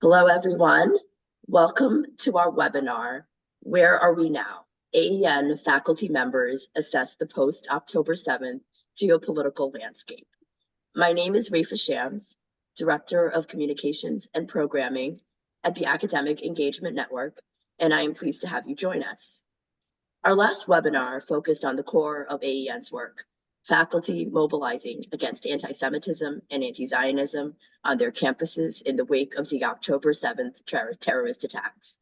Hello, everyone. Welcome to our webinar, Where Are We Now? AEN faculty members assess the post-October 7th geopolitical landscape. My name is Rafa Shams, Director of Communications and Programming at the Academic Engagement Network, and I am pleased to have you join us. Our last webinar focused on the core of AEN's work, faculty mobilizing against anti-Semitism and anti-Zionism on their campuses in the wake of the October 7th terrorist attacks.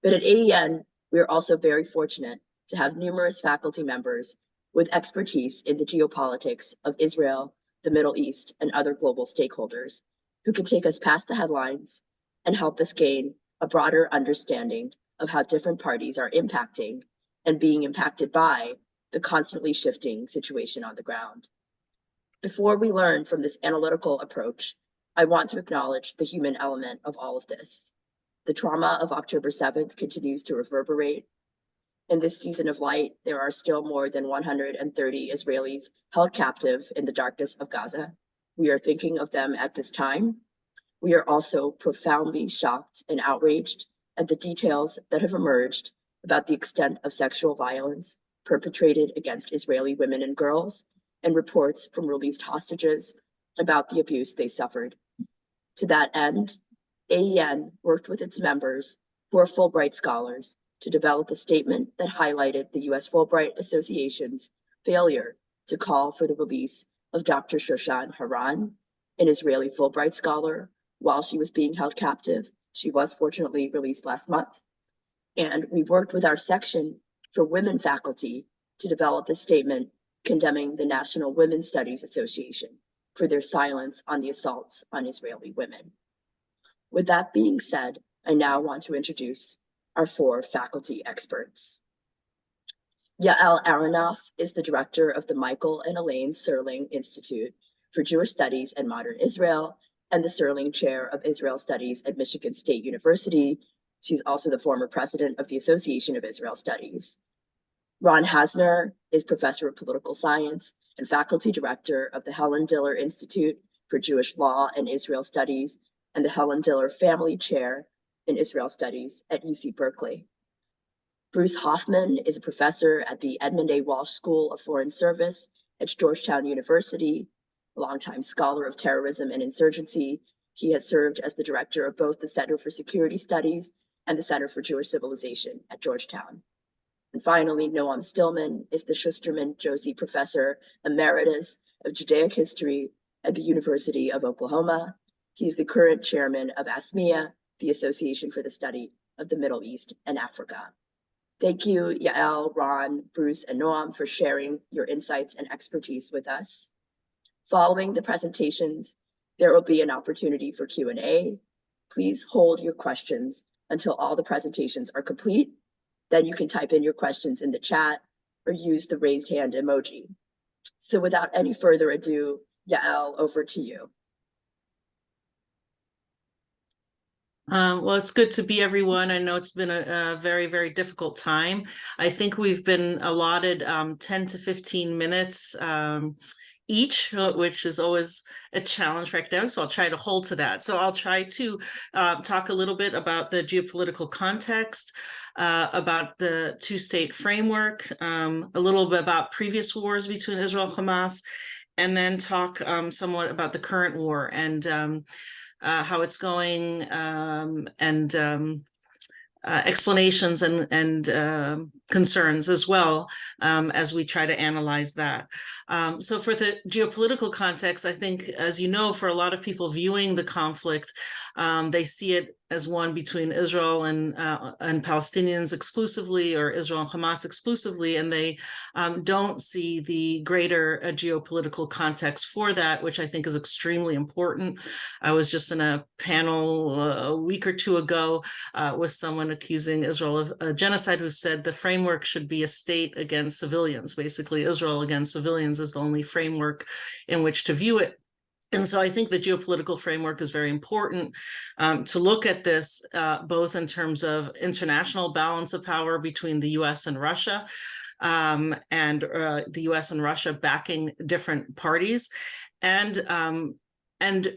But at AEN, we are also very fortunate to have numerous faculty members with expertise in the geopolitics of Israel, the Middle East, and other global stakeholders who can take us past the headlines and help us gain a broader understanding of how different parties are impacting and being impacted by the constantly shifting situation on the ground. Before we learn from this analytical approach, I want to acknowledge the human element of all of this. The trauma of October 7th continues to reverberate. In this season of light, there are still more than 130 Israelis held captive in the darkness of Gaza. We are thinking of them at this time. We are also profoundly shocked and outraged at the details that have emerged about the extent of sexual violence perpetrated against Israeli women and girls, and reports from released hostages about the abuse they suffered. To that end, AEN worked with its members, who are Fulbright scholars, to develop a statement that highlighted the U.S. Fulbright Association's failure to call for the release of Dr. Shoshan Haran, an Israeli Fulbright scholar, while she was being held captive. She was fortunately released last month. And we worked with our section for women faculty to develop a statement condemning the National Women's Studies Association for their silence on the assaults on Israeli women. With that being said, I now want to introduce our four faculty experts. Yael Aronoff is the director of the Michael and Elaine Serling Institute for Jewish Studies and Modern Israel and the Serling Chair of Israel Studies at Michigan State University. She's also the former president of the Association of Israel Studies. Ron Hassner is professor of political science and faculty director of the Helen Diller Institute for Jewish Law and Israel Studies and the Helen Diller Family Chair in Israel Studies at UC Berkeley. Bruce Hoffman is a professor at the Edmund A. Walsh School of Foreign Service at Georgetown University, a longtime scholar of terrorism and insurgency. He has served as the director of both the Center for Security Studies and the Center for Jewish Civilization at Georgetown. And finally, Noam Stillman is the Schusterman Josey Professor Emeritus of Judaic History at the University of Oklahoma. He's the current chairman of ASMIA, the Association for the Study of the Middle East and Africa. Thank you, Yael, Ron, Bruce, and Noam for sharing your insights and expertise with us. Following the presentations, there will be an opportunity for Q&A. Please hold your questions until all the presentations are complete. Then you can type in your questions in the chat or use the raised hand emoji. So without any further ado, Yael, over to you. Well, it's good to be everyone. I know it's been a very, very difficult time. I think we've been allotted 10 to 15 minutes each, which is always a challenge for academics, so I'll try to hold to that. So I'll try to talk a little bit about the geopolitical context, about the two-state framework, a little bit about previous wars between Israel and Hamas, and then talk somewhat about the current war and how it's going, and explanations and concerns as well, as we try to analyze that. So for the geopolitical context, I think, as you know, for a lot of people viewing the conflict, they see it as one between Israel and Palestinians exclusively, or Israel and Hamas exclusively, and they don't see the greater geopolitical context for that, which I think is extremely important. I was just in a panel a week or two ago with someone accusing Israel of a genocide, who said the framework should be a state against civilians. Basically, Israel against civilians is the only framework in which to view it. And so I think the geopolitical framework is very important to look at this, both in terms of international balance of power between the US and Russia, and the US and Russia backing different parties, and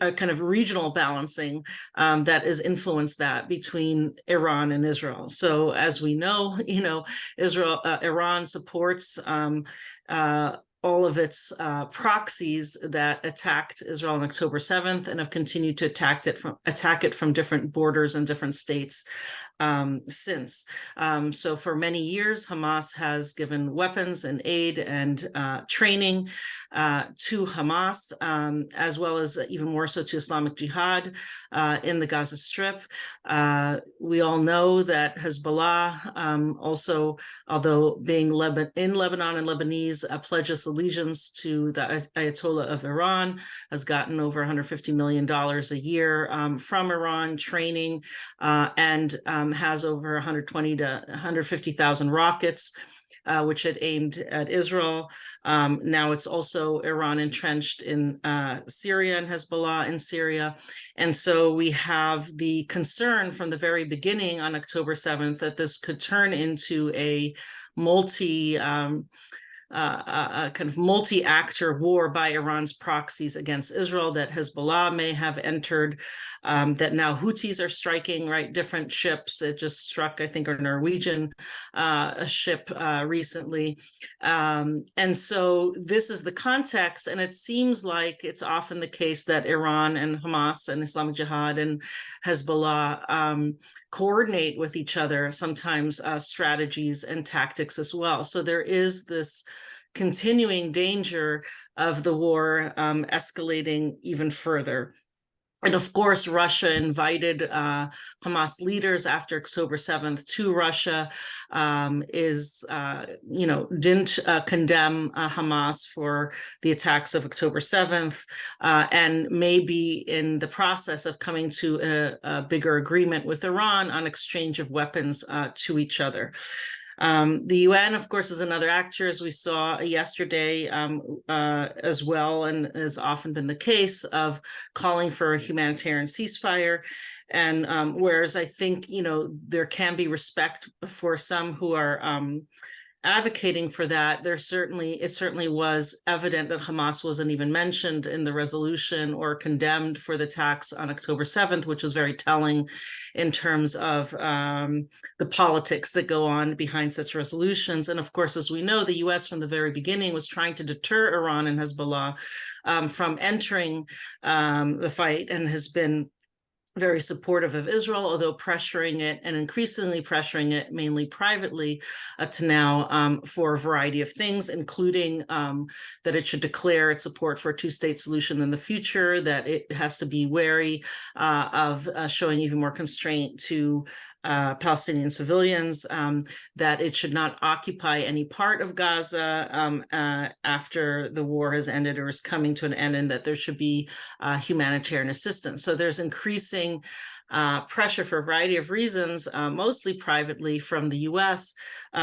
a kind of regional balancing that has influenced that between Iran and Israel. So as we know, Iran supports all of its proxies that attacked Israel on October 7th and have continued to attack it from different borders and different states since. So for many years, Hamas has given weapons and aid and training to Hamas, as well as even more so to Islamic Jihad in the Gaza Strip. We all know that Hezbollah also, although being in Lebanon and Lebanese, pledges allegiance to the Ayatollah of Iran, has gotten over $150 million a year from Iran training, and has over 120 to 150,000 rockets, which it aimed at Israel. Now it's also Iran entrenched in Syria and Hezbollah in Syria. And so we have the concern from the very beginning on October 7th that this could turn into a kind of multi-actor war by Iran's proxies against Israel, that Hezbollah may have entered, that now Houthis are striking, right, different ships. It just struck, I think, a Norwegian ship recently. And so this is the context, and it seems like it's often the case that Iran and Hamas and Islamic Jihad and Hezbollah coordinate with each other, sometimes strategies and tactics as well. So there is this continuing danger of the war escalating even further. And of course, Russia invited Hamas leaders after October 7th to Russia, didn't condemn Hamas for the attacks of October 7th, and may be in the process of coming to a bigger agreement with Iran on exchange of weapons to each other. The UN, of course, is another actor, as we saw yesterday as well, and has often been the case of calling for a humanitarian ceasefire. And whereas I think, there can be respect for some who are advocating for that, it certainly was evident that Hamas wasn't even mentioned in the resolution or condemned for the attacks on October 7th, which was very telling in terms of the politics that go on behind such resolutions. And of course, as we know, the US from the very beginning was trying to deter Iran and Hezbollah from entering the fight, and has been very supportive of Israel, although pressuring it, and increasingly pressuring it, mainly privately, to now for a variety of things, including that it should declare its support for a two-state solution in the future, that it has to be wary of showing even more constraint to Palestinian civilians, that it should not occupy any part of Gaza after the war has ended or is coming to an end, and that there should be humanitarian assistance. So there's increasing pressure for a variety of reasons, mostly privately from the US,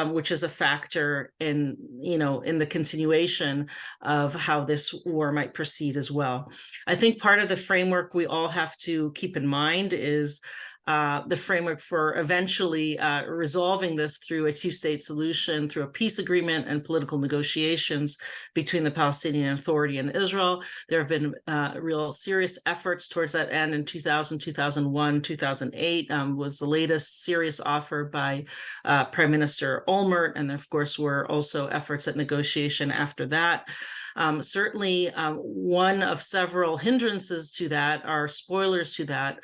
which is a factor in the continuation of how this war might proceed as well. I think part of the framework we all have to keep in mind is the framework for eventually resolving this through a two-state solution, through a peace agreement and political negotiations between the Palestinian Authority and Israel. There have been real serious efforts towards that end in 2000, 2001, 2008 was the latest serious offer by Prime Minister Olmert, and there, of course, were also efforts at negotiation after that. Certainly, one of several hindrances to that are spoilers to that,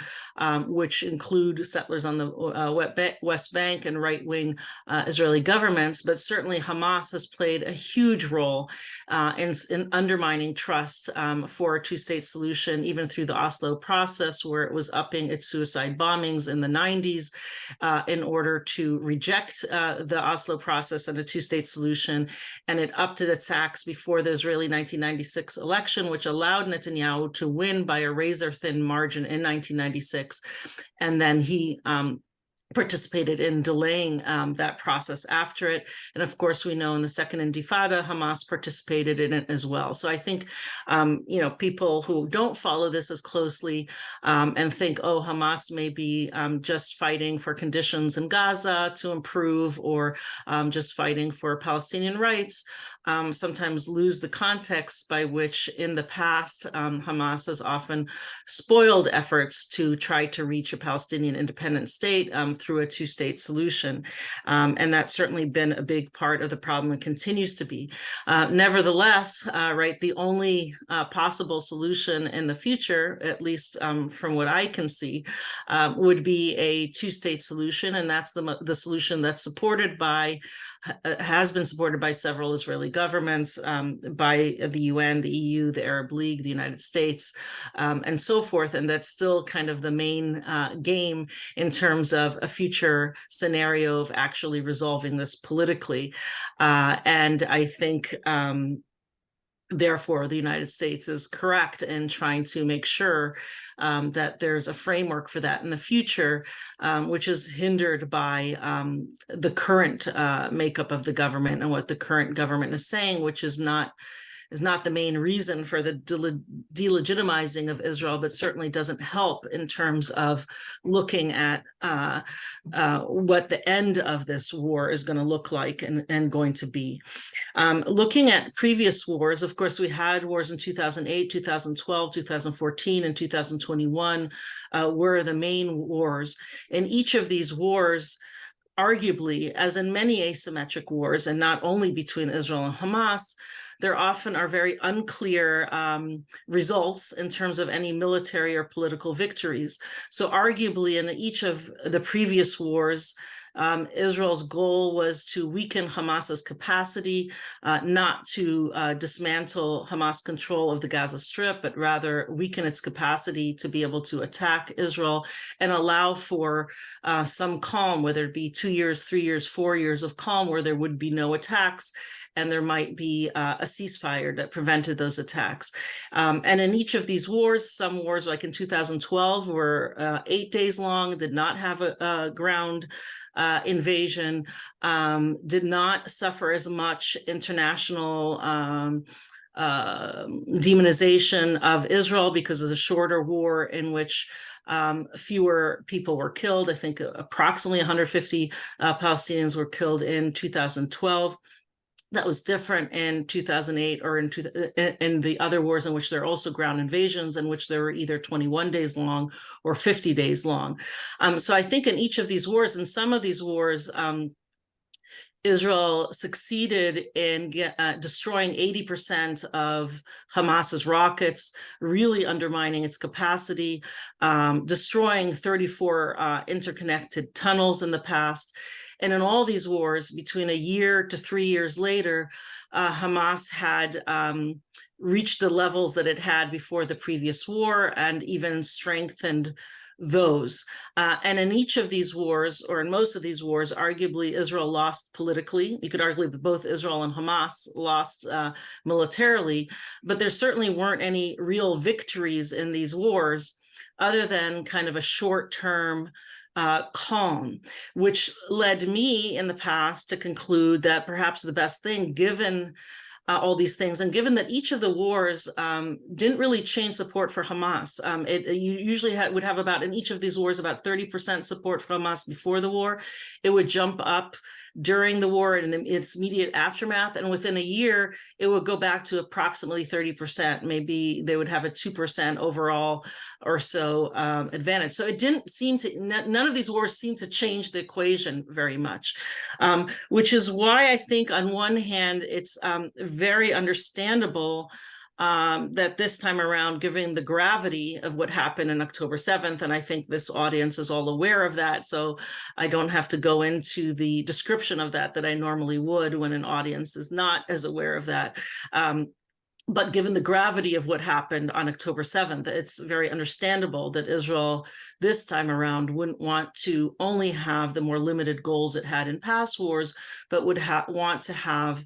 which include settlers on the West Bank and right-wing Israeli governments. But certainly Hamas has played a huge role in undermining trust for a two-state solution, even through the Oslo process, where it was upping its suicide bombings in the 90s in order to reject the Oslo process and a two-state solution. And it upped its attacks before the Israeli 1996 election, which allowed Netanyahu to win by a razor-thin margin in 1996. And then he participated in delaying that process after it. And of course, we know in the Second Intifada, Hamas participated in it as well. So I think, people who don't follow this as closely and think, oh, Hamas may be just fighting for conditions in Gaza to improve, or just fighting for Palestinian rights, sometimes lose the context by which in the past, Hamas has often spoiled efforts to try to reach a Palestinian independent state through a two-state solution. And that's certainly been a big part of the problem and continues to be. Nevertheless, the only possible solution in the future, at least from what I can see, would be a two-state solution. And that's the solution that's has been supported by several Israeli governments, by the UN, the EU, the Arab League, the United States, and so forth. And that's still kind of the main game in terms of a future scenario of actually resolving this politically. And I think therefore, the United States is correct in trying to make sure that there's a framework for that in the future, which is hindered by the current makeup of the government and what the current government is saying, which is not the main reason for the delegitimizing of Israel, but certainly doesn't help in terms of looking at what the end of this war is going to look like and going to be. Looking at previous wars, of course, we had wars in 2008, 2012, 2014, and 2021 were the main wars. In each of these wars, arguably, as in many asymmetric wars, and not only between Israel and Hamas, there often are very unclear results in terms of any military or political victories. So arguably in each of the previous wars, Israel's goal was to weaken Hamas's capacity, not to dismantle Hamas control of the Gaza Strip, but rather weaken its capacity to be able to attack Israel and allow for some calm, whether it be 2 years, 3 years, 4 years of calm where there would be no attacks, and there might be a ceasefire that prevented those attacks. And in each of these wars, some wars like in 2012 were 8 days long, did not have a ground invasion, did not suffer as much international demonization of Israel because of the shorter war in which fewer people were killed. I think approximately 150 Palestinians were killed in 2012. That was different in 2008 or in the other wars in which there are also ground invasions, in which there were either 21 days long or 50 days long. So I think in each of these wars, in some of these wars, Israel succeeded in destroying 80% of Hamas's rockets, really undermining its capacity, destroying 34 interconnected tunnels in the past. And in all these wars, between a year to 3 years later, Hamas had reached the levels that it had before the previous war and even strengthened those. And in each of these wars, or in most of these wars, arguably Israel lost politically. You could argue that both Israel and Hamas lost militarily, but there certainly weren't any real victories in these wars other than kind of a short-term calm, which led me in the past to conclude that perhaps the best thing, given all these things, and given that each of the wars didn't really change support for Hamas, you usually would have about, in each of these wars, about 30% support for Hamas before the war. It would jump up during the war and in its immediate aftermath, and within a year, it would go back to approximately 30%. Maybe they would have a 2% overall or so advantage. So it didn't seem to, none of these wars seem to change the equation very much, which is why I think on one hand, it's very understandable that this time around, given the gravity of what happened on October 7th, and I think this audience is all aware of that, so I don't have to go into the description of that I normally would when an audience is not as aware of that. But given the gravity of what happened on October 7th, it's very understandable that Israel this time around wouldn't want to only have the more limited goals it had in past wars, but would want to have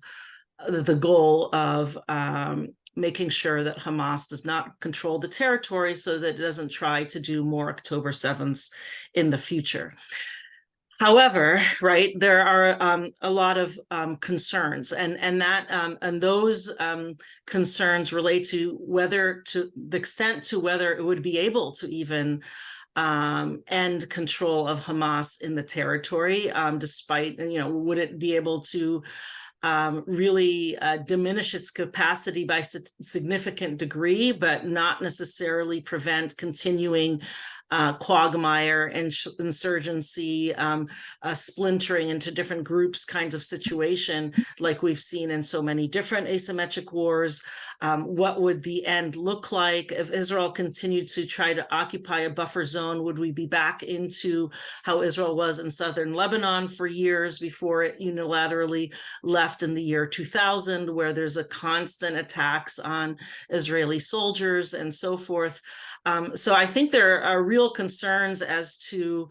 the goal of making sure that Hamas does not control the territory so that it doesn't try to do more October 7th in the future. However, right, there are a lot of concerns, and those concerns relate to the extent to whether it would be able to even end control of Hamas in the territory, despite, would it be able to really diminish its capacity by significant degree, but not necessarily prevent continuing quagmire and insurgency, splintering into different groups kinds of situation like we've seen in so many different asymmetric wars. What would the end look like if Israel continued to try to occupy a buffer zone? Would we be back into how Israel was in southern Lebanon for years before it unilaterally left in the year 2000, where there's a constant attacks on Israeli soldiers and so forth? So I think there are real concerns as to,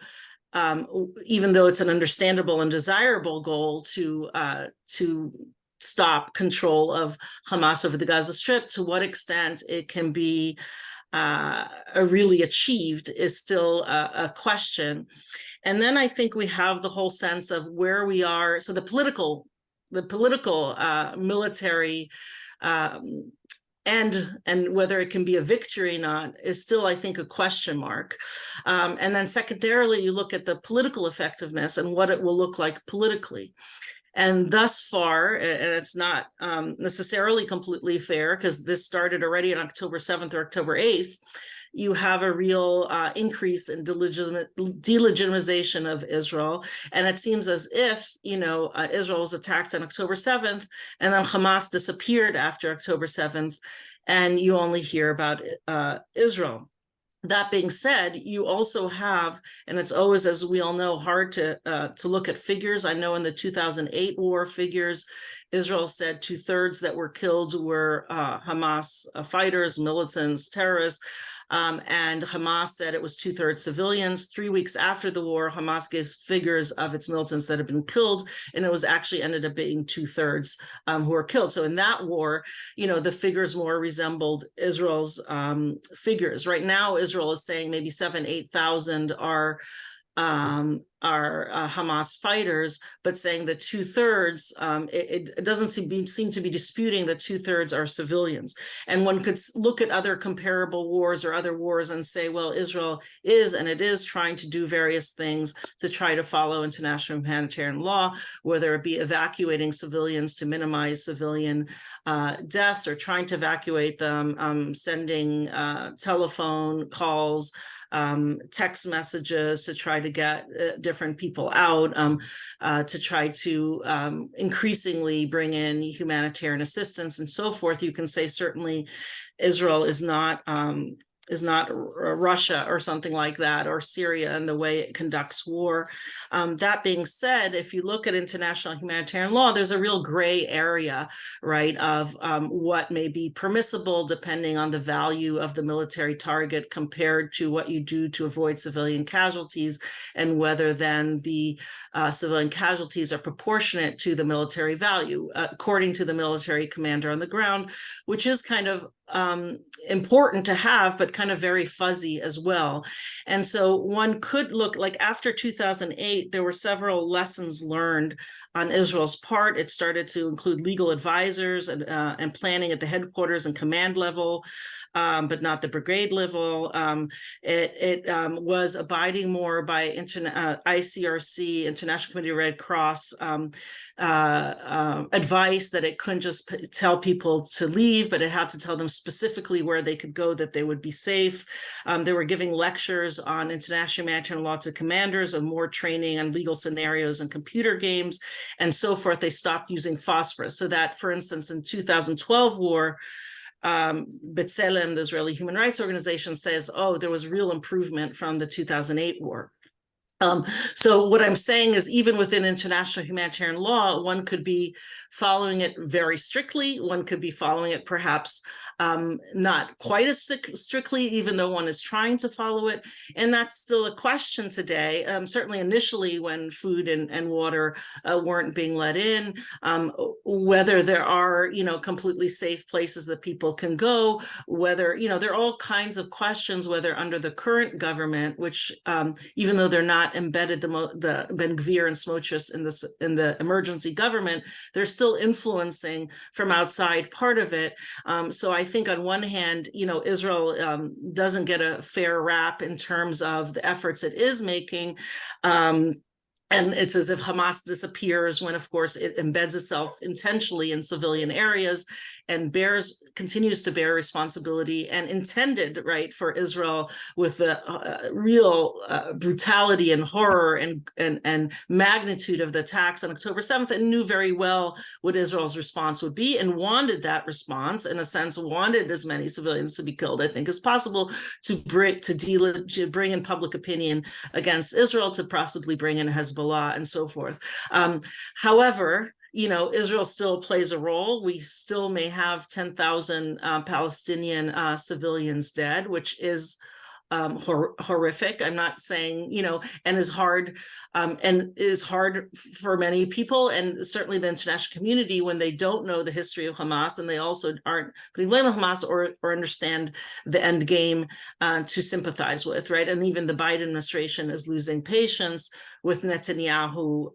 even though it's an understandable and desirable goal to stop control of Hamas over the Gaza Strip, to what extent it can be really achieved is still a question. And then I think we have the whole sense of where we are. So the political, military and whether it can be a victory or not is still, I think, a question mark. And then secondarily, you look at the political effectiveness and what it will look like politically. And thus far, and it's not necessarily completely fair because this started already on October 7th or October 8th, you have a real increase in delegitimization of Israel. And it seems as if, Israel was attacked on October 7th, and then Hamas disappeared after October 7th, and you only hear about Israel. That being said, you also have, and it's always, as we all know, hard to look at figures. I know in the 2008 war figures, Israel said 2/3 that were killed were Hamas fighters, militants, terrorists. And Hamas said it was 2/3 civilians. 3 weeks after the war, Hamas gave figures of its militants that had been killed, and it was actually ended up being 2/3 who were killed. So in that war, the figures more resembled Israel's figures. Right now, Israel is saying maybe 7,000-8,000 are Hamas fighters, but saying that 2/3, it doesn't seem to be disputing that 2/3 are civilians. And one could look at other comparable wars or other wars and say, well, Israel is trying to do various things to try to follow international humanitarian law, whether it be evacuating civilians to minimize civilian deaths, or trying to evacuate them, sending telephone calls, text messages to try to get different people out, to try to increasingly bring in humanitarian assistance and so forth. You can say certainly Israel is not Russia or something like that, or Syria in the way it conducts war. That being said, if you look at international humanitarian law, there's a real gray area, right, of what may be permissible depending on the value of the military target compared to what you do to avoid civilian casualties, and whether then the civilian casualties are proportionate to the military value, according to the military commander on the ground, which is kind of important to have, but kind of very fuzzy as well. And so one could look, like after 2008, there were several lessons learned on Israel's part. It started to include legal advisors and planning at the headquarters and command level, but not the brigade level. It was abiding more by ICRC, International Committee of Red Cross, advice that it couldn't just tell people to leave, but it had to tell them specifically where they could go, that they would be safe. They were giving lectures on international humanitarian law to commanders, and more training on legal scenarios and computer games and so forth. They stopped using phosphorus, so that, for instance, in 2012 war, B'Tselem, the Israeli human rights organization, says, oh, there was real improvement from the 2008 war. So what I'm saying is, even within international humanitarian law, one could be following it very strictly. One could be following it perhaps not quite as strictly, even though one is trying to follow it. And that's still a question today. Certainly initially, when food and water weren't being let in, whether there are, completely safe places that people can go, whether, there are all kinds of questions, whether under the current government, which even though they're not not embedded the Ben Gvir and Smotrich in the emergency government, they're still influencing from outside part of it. So I think on one hand, Israel doesn't get a fair rap in terms of the efforts it is making. And it's as if Hamas disappears when, of course, it embeds itself intentionally in civilian areas and continues to bear responsibility and intended, right, for Israel with the real brutality and horror and magnitude of the attacks on October 7th, and knew very well what Israel's response would be and wanted that response, in a sense, wanted as many civilians to be killed, I think, as possible to bring in public opinion against Israel, to possibly bring in Hezbollah and so forth. However, Israel still plays a role. We still may have 10,000 Palestinian civilians dead, which is horrific. I'm not saying, and is hard, and is hard for many people, and certainly the international community, when they don't know the history of Hamas, and they also aren't putting blame on Hamas or understand the end game to sympathize with, right? And even the Biden administration is losing patience with Netanyahu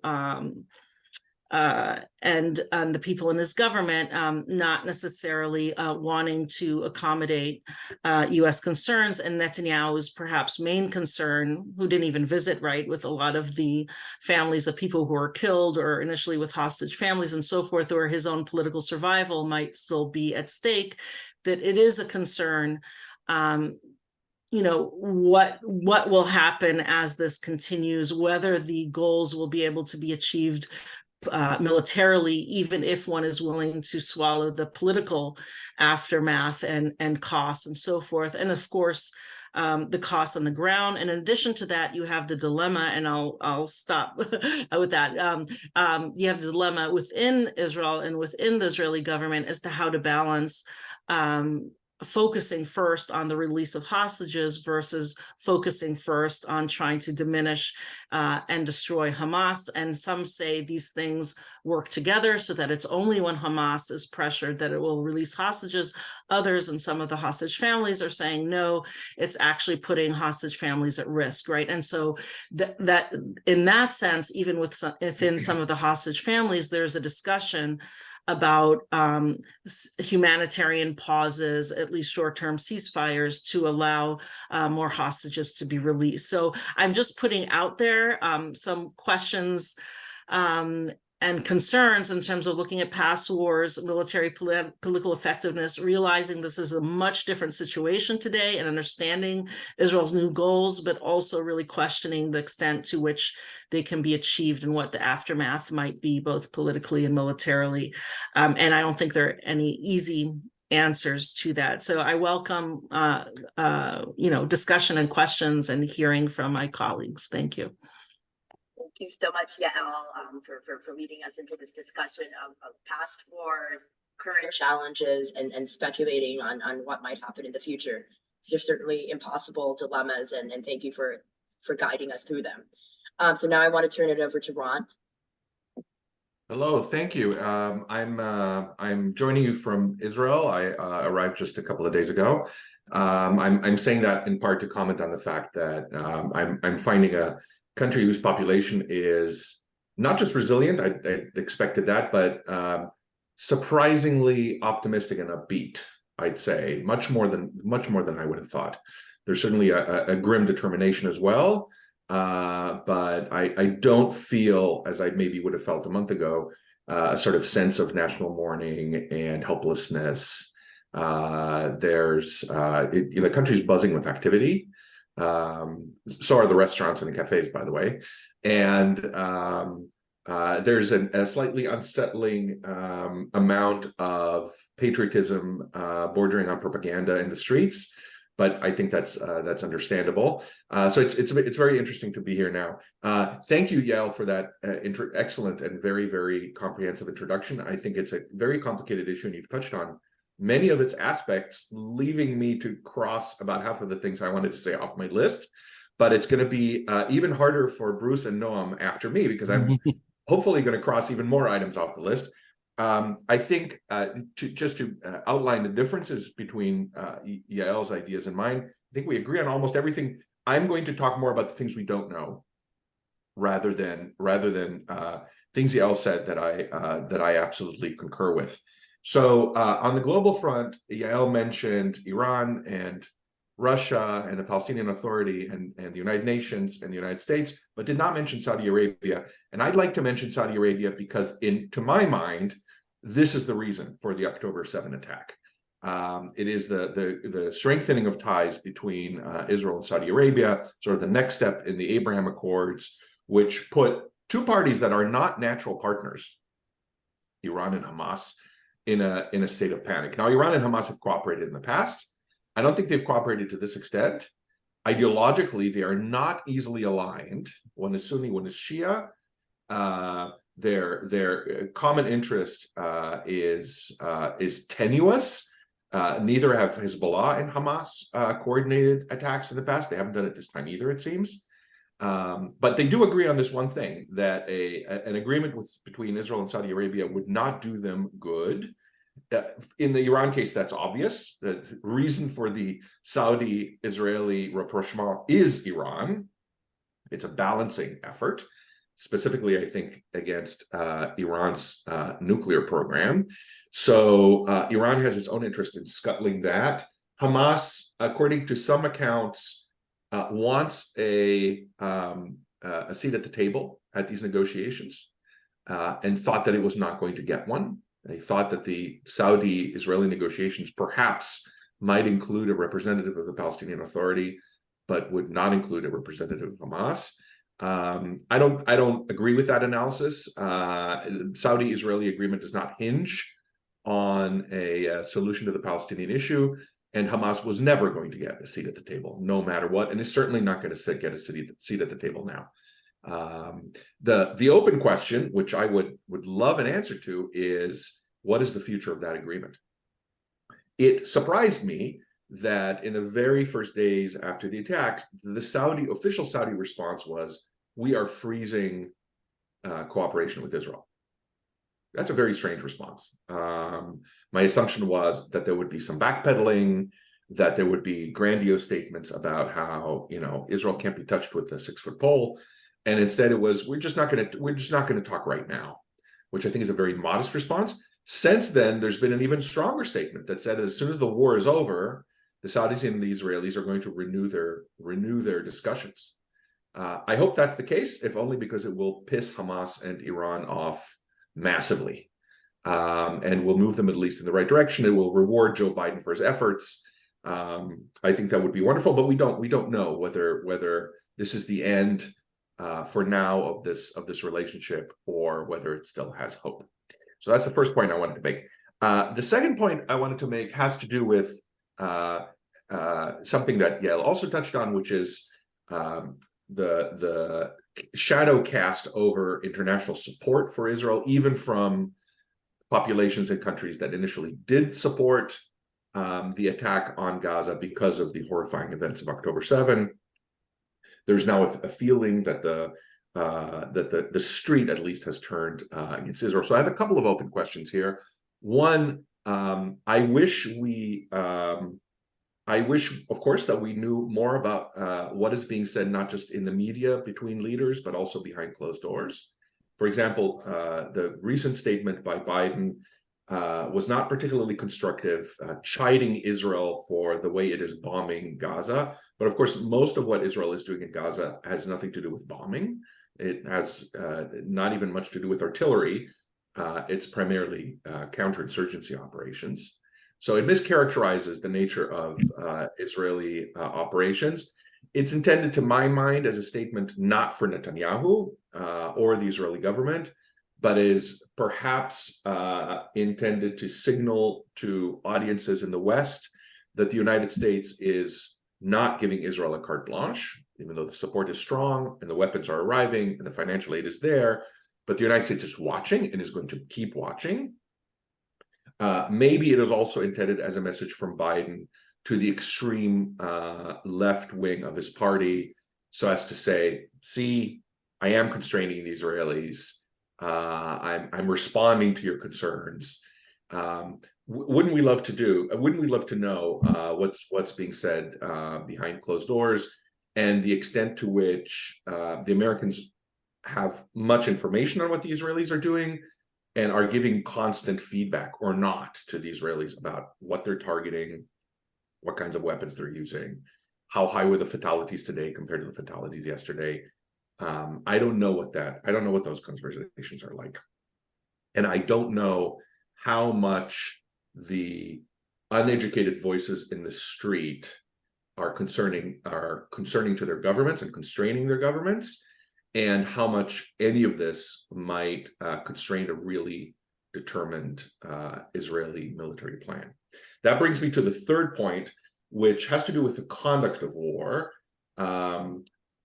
and the people in his government not necessarily wanting to accommodate U.S. concerns, and Netanyahu's perhaps main concern, who didn't even visit, right, with a lot of the families of people who were killed, or initially with hostage families and so forth, or his own political survival might still be at stake, that it is a concern. What will happen as this continues, whether the goals will be able to be achieved militarily, even if one is willing to swallow the political aftermath and costs and so forth. And of course, the costs on the ground. And in addition to that, you have the dilemma, and I'll stop with that. You have the dilemma within Israel and within the Israeli government as to how to balance focusing first on the release of hostages versus focusing first on trying to diminish and destroy Hamas. And some say these things work together, so that it's only when Hamas is pressured that it will release hostages. Others, and some of the hostage families, are saying, no, it's actually putting hostage families at risk, right? And so that in that sense, even within some of the hostage families, there's a discussion about humanitarian pauses, at least short-term ceasefires, to allow more hostages to be released. So I'm just putting out there some questions and concerns in terms of looking at past wars, military political effectiveness, realizing this is a much different situation today, and understanding Israel's new goals, but also really questioning the extent to which they can be achieved and what the aftermath might be, both politically and militarily. And I don't think there are any easy answers to that. So I welcome discussion and questions and hearing from my colleagues. Thank you. Thank you so much, Yael, for leading us into this discussion of past wars, current challenges, and speculating on what might happen in the future. These are certainly impossible dilemmas, and thank you for guiding us through them. So now I want to turn it over to Ron. Hello, thank you. I'm joining you from Israel. I arrived just a couple of days ago. I'm saying that in part to comment on the fact that I'm finding a country whose population is not just resilient, I expected that, but surprisingly optimistic and upbeat, I'd say, much more than I would have thought. There's certainly a grim determination as well, but I don't feel, as I maybe would have felt a month ago, a sort of sense of national mourning and helplessness. The country's buzzing with activity. So are the restaurants and the cafes, by the way. And there's a slightly unsettling amount of patriotism bordering on propaganda in the streets, but I think that's understandable. So it's very interesting to be here now. Thank you, Yael, for that excellent and very, very comprehensive introduction. I think it's a very complicated issue, and you've touched on many of its aspects, leaving me to cross about half of the things I wanted to say off my list. But it's going to be even harder for Bruce and Noam after me, because I'm hopefully going to cross even more items off the list. I think to outline the differences between Yael's ideas and mine, I think we agree on almost everything. I'm going to talk more about the things we don't know, rather than things Yael said that I absolutely concur with. So on the global front, Yael mentioned Iran and Russia and the Palestinian Authority and the United Nations and the United States, but did not mention Saudi Arabia. And I'd like to mention Saudi Arabia because, to my mind, this is the reason for the October 7 attack. It is the strengthening of ties between Israel and Saudi Arabia, sort of the next step in the Abraham Accords, which put two parties that are not natural partners, Iran and Hamas, in a state of panic. Now, Iran and Hamas have cooperated in the past. I don't think they've cooperated to this extent. Ideologically, they are not easily aligned. One is Sunni, one is Shia. Their common interest is tenuous. Neither have Hezbollah and Hamas coordinated attacks in the past. They haven't done it this time either, it seems. But they do agree on this one thing, that an agreement between Israel and Saudi Arabia would not do them good. In the Iran case, that's obvious. The reason for the Saudi-Israeli rapprochement is Iran. It's a balancing effort, specifically, I think, against Iran's nuclear program. So Iran has its own interest in scuttling that. Hamas, according to some accounts, wants a seat at the table at these negotiations, and thought that it was not going to get one. They thought that the Saudi-Israeli negotiations perhaps might include a representative of the Palestinian Authority, but would not include a representative of Hamas. I don't agree with that analysis. Saudi-Israeli agreement does not hinge on a solution to the Palestinian issue, and Hamas was never going to get a seat at the table, no matter what, and is certainly not going to get a seat at the table now. The open question, which I would love an answer to, is what is the future of that agreement? It surprised me that in the very first days after the attacks, the official Saudi response was, we are freezing cooperation with Israel. That's a very strange response. My assumption was that there would be some backpedaling, that there would be grandiose statements about how, Israel can't be touched with a 6-foot pole. And instead it was, we're just not going to talk right now, which I think is a very modest response. Since then, there's been an even stronger statement that said, as soon as the war is over, the Saudis and the Israelis are going to renew their discussions. I hope that's the case, if only because it will piss Hamas and Iran off massively, and will move the Middle East in the right direction. It will reward Joe Biden for his efforts. I think that would be wonderful, but we don't know whether this is the end for now of this relationship, or whether it still has hope. So that's the first point I wanted to make. The second point I wanted to make has to do with something that Yael also touched on, which is the shadow cast over international support for Israel, even from populations and countries that initially did support the attack on Gaza because of the horrifying events of October 7. There's now a feeling that the street at least has turned against Israel. So I have a couple of open questions here. One, I wish, of course, that we knew more about what is being said, not just in the media between leaders, but also behind closed doors. For example, the recent statement by Biden was not particularly constructive, chiding Israel for the way it is bombing Gaza. But of course, most of what Israel is doing in Gaza has nothing to do with bombing. It has not even much to do with artillery. It's primarily counterinsurgency operations. So it mischaracterizes the nature of Israeli operations. It's intended, to my mind, as a statement not for Netanyahu or the Israeli government, but is perhaps intended to signal to audiences in the West that the United States is not giving Israel a carte blanche, even though the support is strong and the weapons are arriving and the financial aid is there, but the United States is watching and is going to keep watching. Maybe it is also intended as a message from Biden to the extreme left wing of his party, so as to say, see, I am constraining the Israelis. I'm responding to your concerns. Wouldn't we love to know what's being said behind closed doors, and the extent to which the Americans have much information on what the Israelis are doing and are giving constant feedback or not to the Israelis about what they're targeting, what kinds of weapons they're using, how high were the fatalities today compared to the fatalities yesterday. I don't know what those conversations are like. And I don't know how much the uneducated voices in the street are concerning to their governments and constraining their governments, and how much any of this might constrain a really determined Israeli military plan. That brings me to the third point, which has to do with the conduct of war.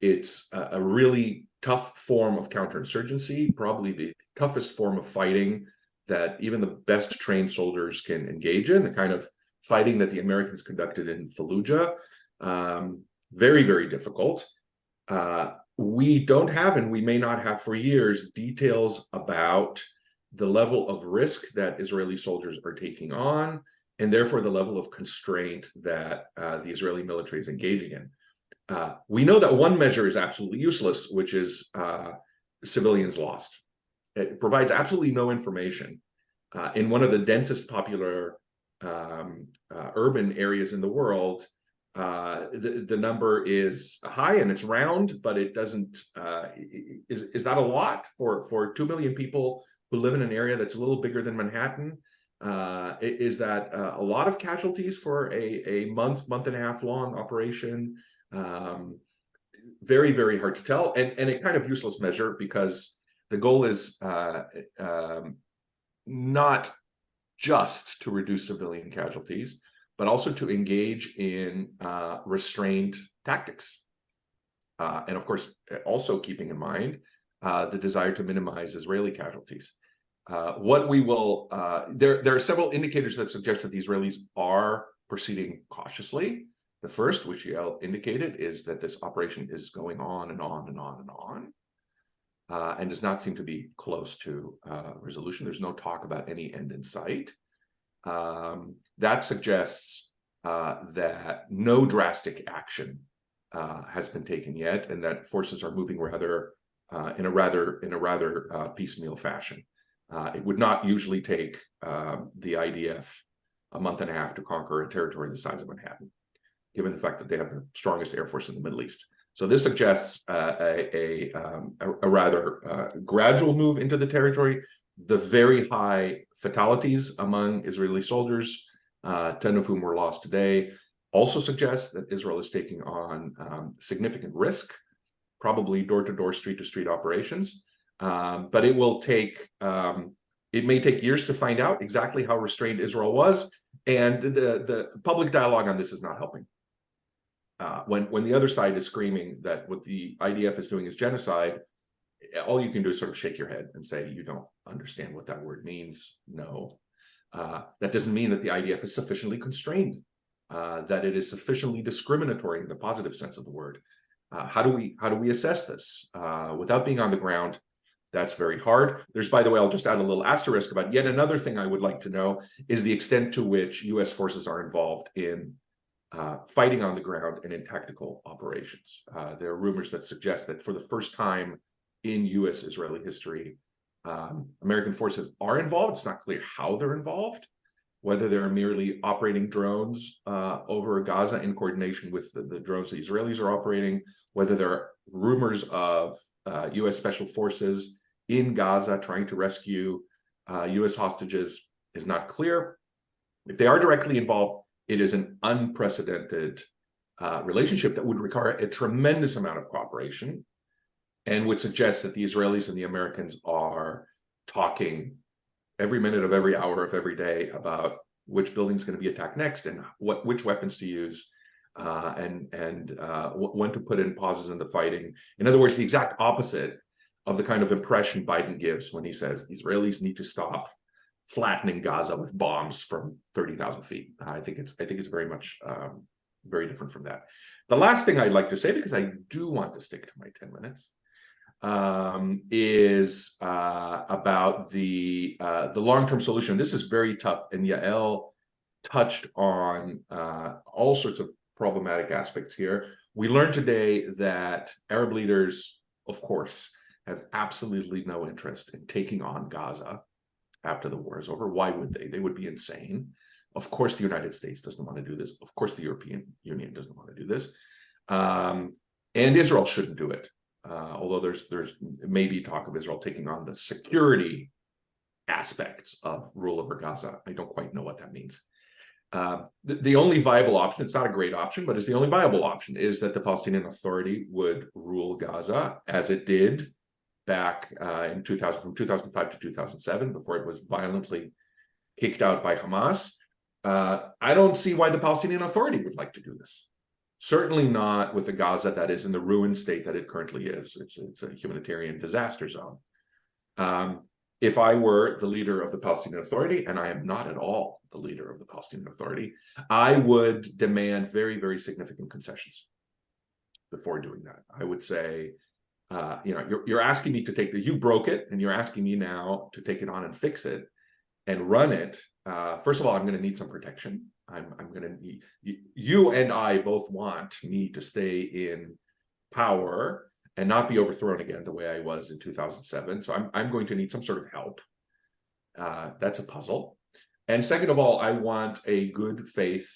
It's a really tough form of counterinsurgency, probably the toughest form of fighting that even the best trained soldiers can engage in, the kind of fighting that the Americans conducted in Fallujah. Very, very difficult. We don't have, and we may not have for years, details about the level of risk that Israeli soldiers are taking on, and therefore the level of constraint that the Israeli military is engaging in. We know that one measure is absolutely useless, which is civilians lost. It provides absolutely no information. In one of the densest popular urban areas in the world, the number is high and it's round, but it doesn't, is that a lot for 2 million people who live in an area that's a little bigger than Manhattan? Is that a lot of casualties for a month and a half long operation? Very, very hard to tell, and a kind of useless measure, because the goal is not just to reduce civilian casualties, but also to engage in restrained tactics. And of course, also keeping in mind the desire to minimize Israeli casualties. What we will, there are several indicators that suggest that the Israelis are proceeding cautiously. The first, which Yael indicated, is that this operation is going on and on and on and on, and does not seem to be close to resolution. There's no talk about any end in sight. That suggests that no drastic action has been taken yet, and that forces are moving in a rather piecemeal fashion. It would not usually take the IDF a month and a half to conquer a territory the size of Manhattan, given the fact that they have the strongest air force in the Middle East. So this suggests a rather gradual move into the territory. The very high fatalities among Israeli soldiers, 10 of whom were lost today, also suggests that Israel is taking on significant risk, probably door-to-door, street-to-street operations. But it will take, it may take years to find out exactly how restrained Israel was, and the public dialogue on this is not helping. When the other side is screaming that what the IDF is doing is genocide, all you can do is sort of shake your head and say, you don't understand what that word means. No, that doesn't mean that the IDF is sufficiently constrained, that it is sufficiently discriminatory in the positive sense of the word. How do we assess this without being on the ground? That's very hard. There's, by the way, I'll just add a little asterisk about yet another thing I would like to know is the extent to which U.S. forces are involved in fighting on the ground and in tactical operations. There are rumors that suggest that for the first time in U.S.-Israeli history, American forces are involved. It's not clear how they're involved, whether they're merely operating drones over Gaza in coordination with the drones the Israelis are operating, whether there are rumors of U.S. special forces in Gaza trying to rescue U.S. hostages is not clear. If they are directly involved, it is an unprecedented relationship that would require a tremendous amount of cooperation and would suggest that the Israelis and the Americans are talking every minute of every hour of every day about which building is going to be attacked next and which weapons to use and when to put in pauses in the fighting. In other words, the exact opposite of the kind of impression Biden gives when he says the Israelis need to stop flattening Gaza with bombs from 30,000 feet. I think it's very much very different from that. The last thing I'd like to say, because I do want to stick to my 10 minutes, is about the long-term solution. This is very tough, and Yael touched on all sorts of problematic aspects here. We learned today that Arab leaders, of course, have absolutely no interest in taking on Gaza after the war is over. Why would they? They would be insane. Of course, the United States doesn't want to do this. Of course, the European Union doesn't want to do this. And Israel shouldn't do it. Although there's maybe talk of Israel taking on the security aspects of rule over Gaza. I don't quite know what that means. The only viable option, it's not a great option, but it's the only viable option, is that the Palestinian Authority would rule Gaza as it did back in 2000, from 2005 to 2007, before it was violently kicked out by Hamas. I don't see why the Palestinian Authority would like to do this. Certainly not with a Gaza that is in the ruined state that it currently is. It's a humanitarian disaster zone. If I were the leader of the Palestinian Authority, and I am not at all the leader of the Palestinian Authority, I would demand very, very significant concessions before doing that. I would say, you're asking me to take you broke it, and you're asking me now to take it on and fix it and run it. First of all, I'm going to need some protection. I'm going to need, you and I both want me to stay in power and not be overthrown again the way I was in 2007. So I'm going to need some sort of help. That's a puzzle. And second of all, I want a good faith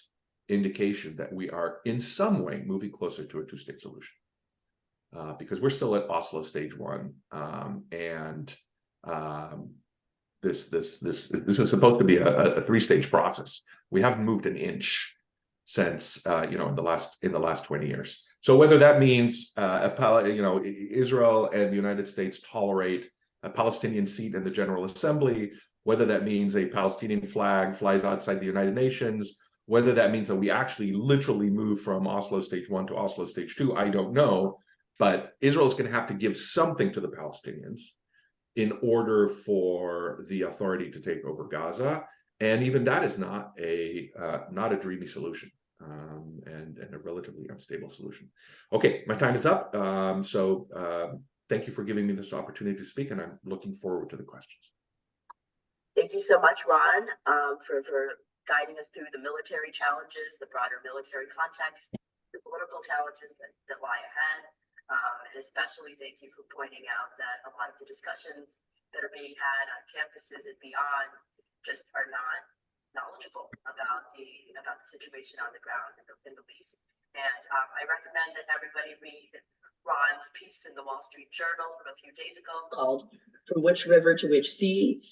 indication that we are in some way moving closer to a two-state solution. Because we're still at Oslo stage one, this is supposed to be a three-stage process. We haven't moved an inch since in the last 20 years. So whether that means Israel and the United States tolerate a Palestinian seat in the General Assembly, whether that means a Palestinian flag flies outside the United Nations, whether that means that we actually literally move from Oslo stage one to Oslo stage two, I don't know. But Israel is going to have to give something to the Palestinians in order for the authority to take over Gaza, and even that is not a dreamy solution, and a relatively unstable solution. Okay, my time is up. Thank you for giving me this opportunity to speak, and I'm looking forward to the questions. Thank you so much, Ron, for guiding us through the military challenges, the broader military context, the political challenges that lie ahead. And especially thank you for pointing out that a lot of the discussions that are being had on campuses and beyond just are not knowledgeable about the situation on the ground in the least. And I recommend that everybody read Ron's piece in the Wall Street Journal from a few days ago called "From Which River to Which Sea,"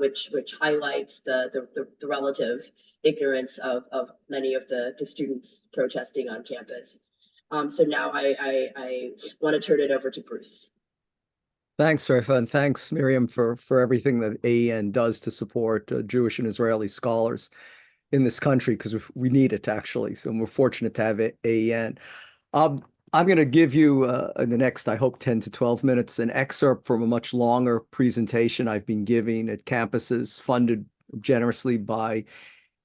which highlights the relative ignorance of many of the students protesting on campus. So now I want to turn it over to Bruce. Thanks, Rafa, and thanks, Miriam, for everything that AEN does to support Jewish and Israeli scholars in this country, because we need it, actually. So we're fortunate to have AEN. I'm going to give you, in the next, I hope, 10 to 12 minutes, an excerpt from a much longer presentation I've been giving at campuses funded generously by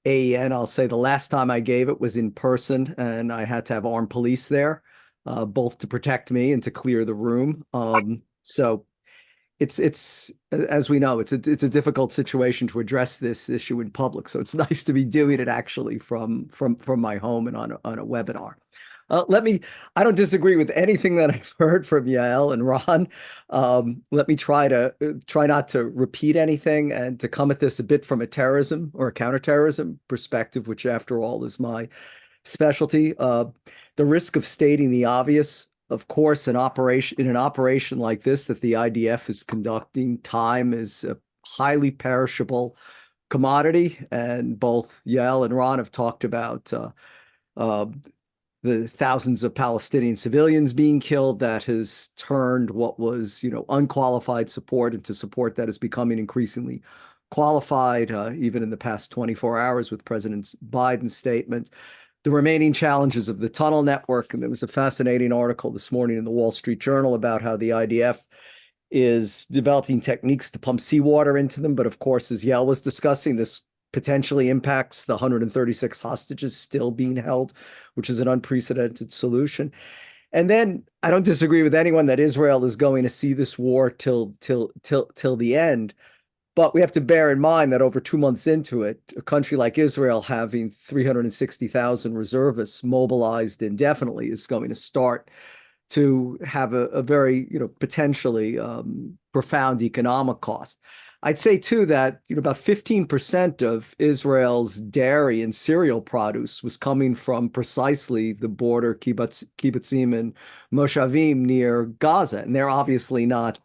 AEN. I'll say the last time I gave it was in person, and I had to have armed police there, both to protect me and to clear the room. So it's as we know, it's a difficult situation to address this issue in public. So it's nice to be doing it actually from my home and on a webinar. I don't disagree with anything that I've heard from Yael and Ron. Let me try not to repeat anything and to come at this a bit from a terrorism or a counterterrorism perspective, which after all is my specialty. The risk of stating the obvious, of course, in an operation like this that the IDF is conducting, time is a highly perishable commodity. And both Yael and Ron have talked about the thousands of Palestinian civilians being killed. That has turned what was, unqualified support into support that is becoming increasingly qualified, even in the past 24 hours with President Biden's statement. The remaining challenges of the tunnel network, and there was a fascinating article this morning in the Wall Street Journal about how the IDF is developing techniques to pump seawater into them. But of course, as Yael was discussing, this potentially impacts the 136 hostages still being held, which is an unprecedented solution. And then I don't disagree with anyone that Israel is going to see this war till the end. But we have to bear in mind that over 2 months into it, a country like Israel having 360,000 reservists mobilized indefinitely is going to start to have a very, potentially profound economic cost. I'd say too that about 15% of Israel's dairy and cereal produce was coming from precisely the border kibbutzim and moshavim near Gaza, and they're obviously not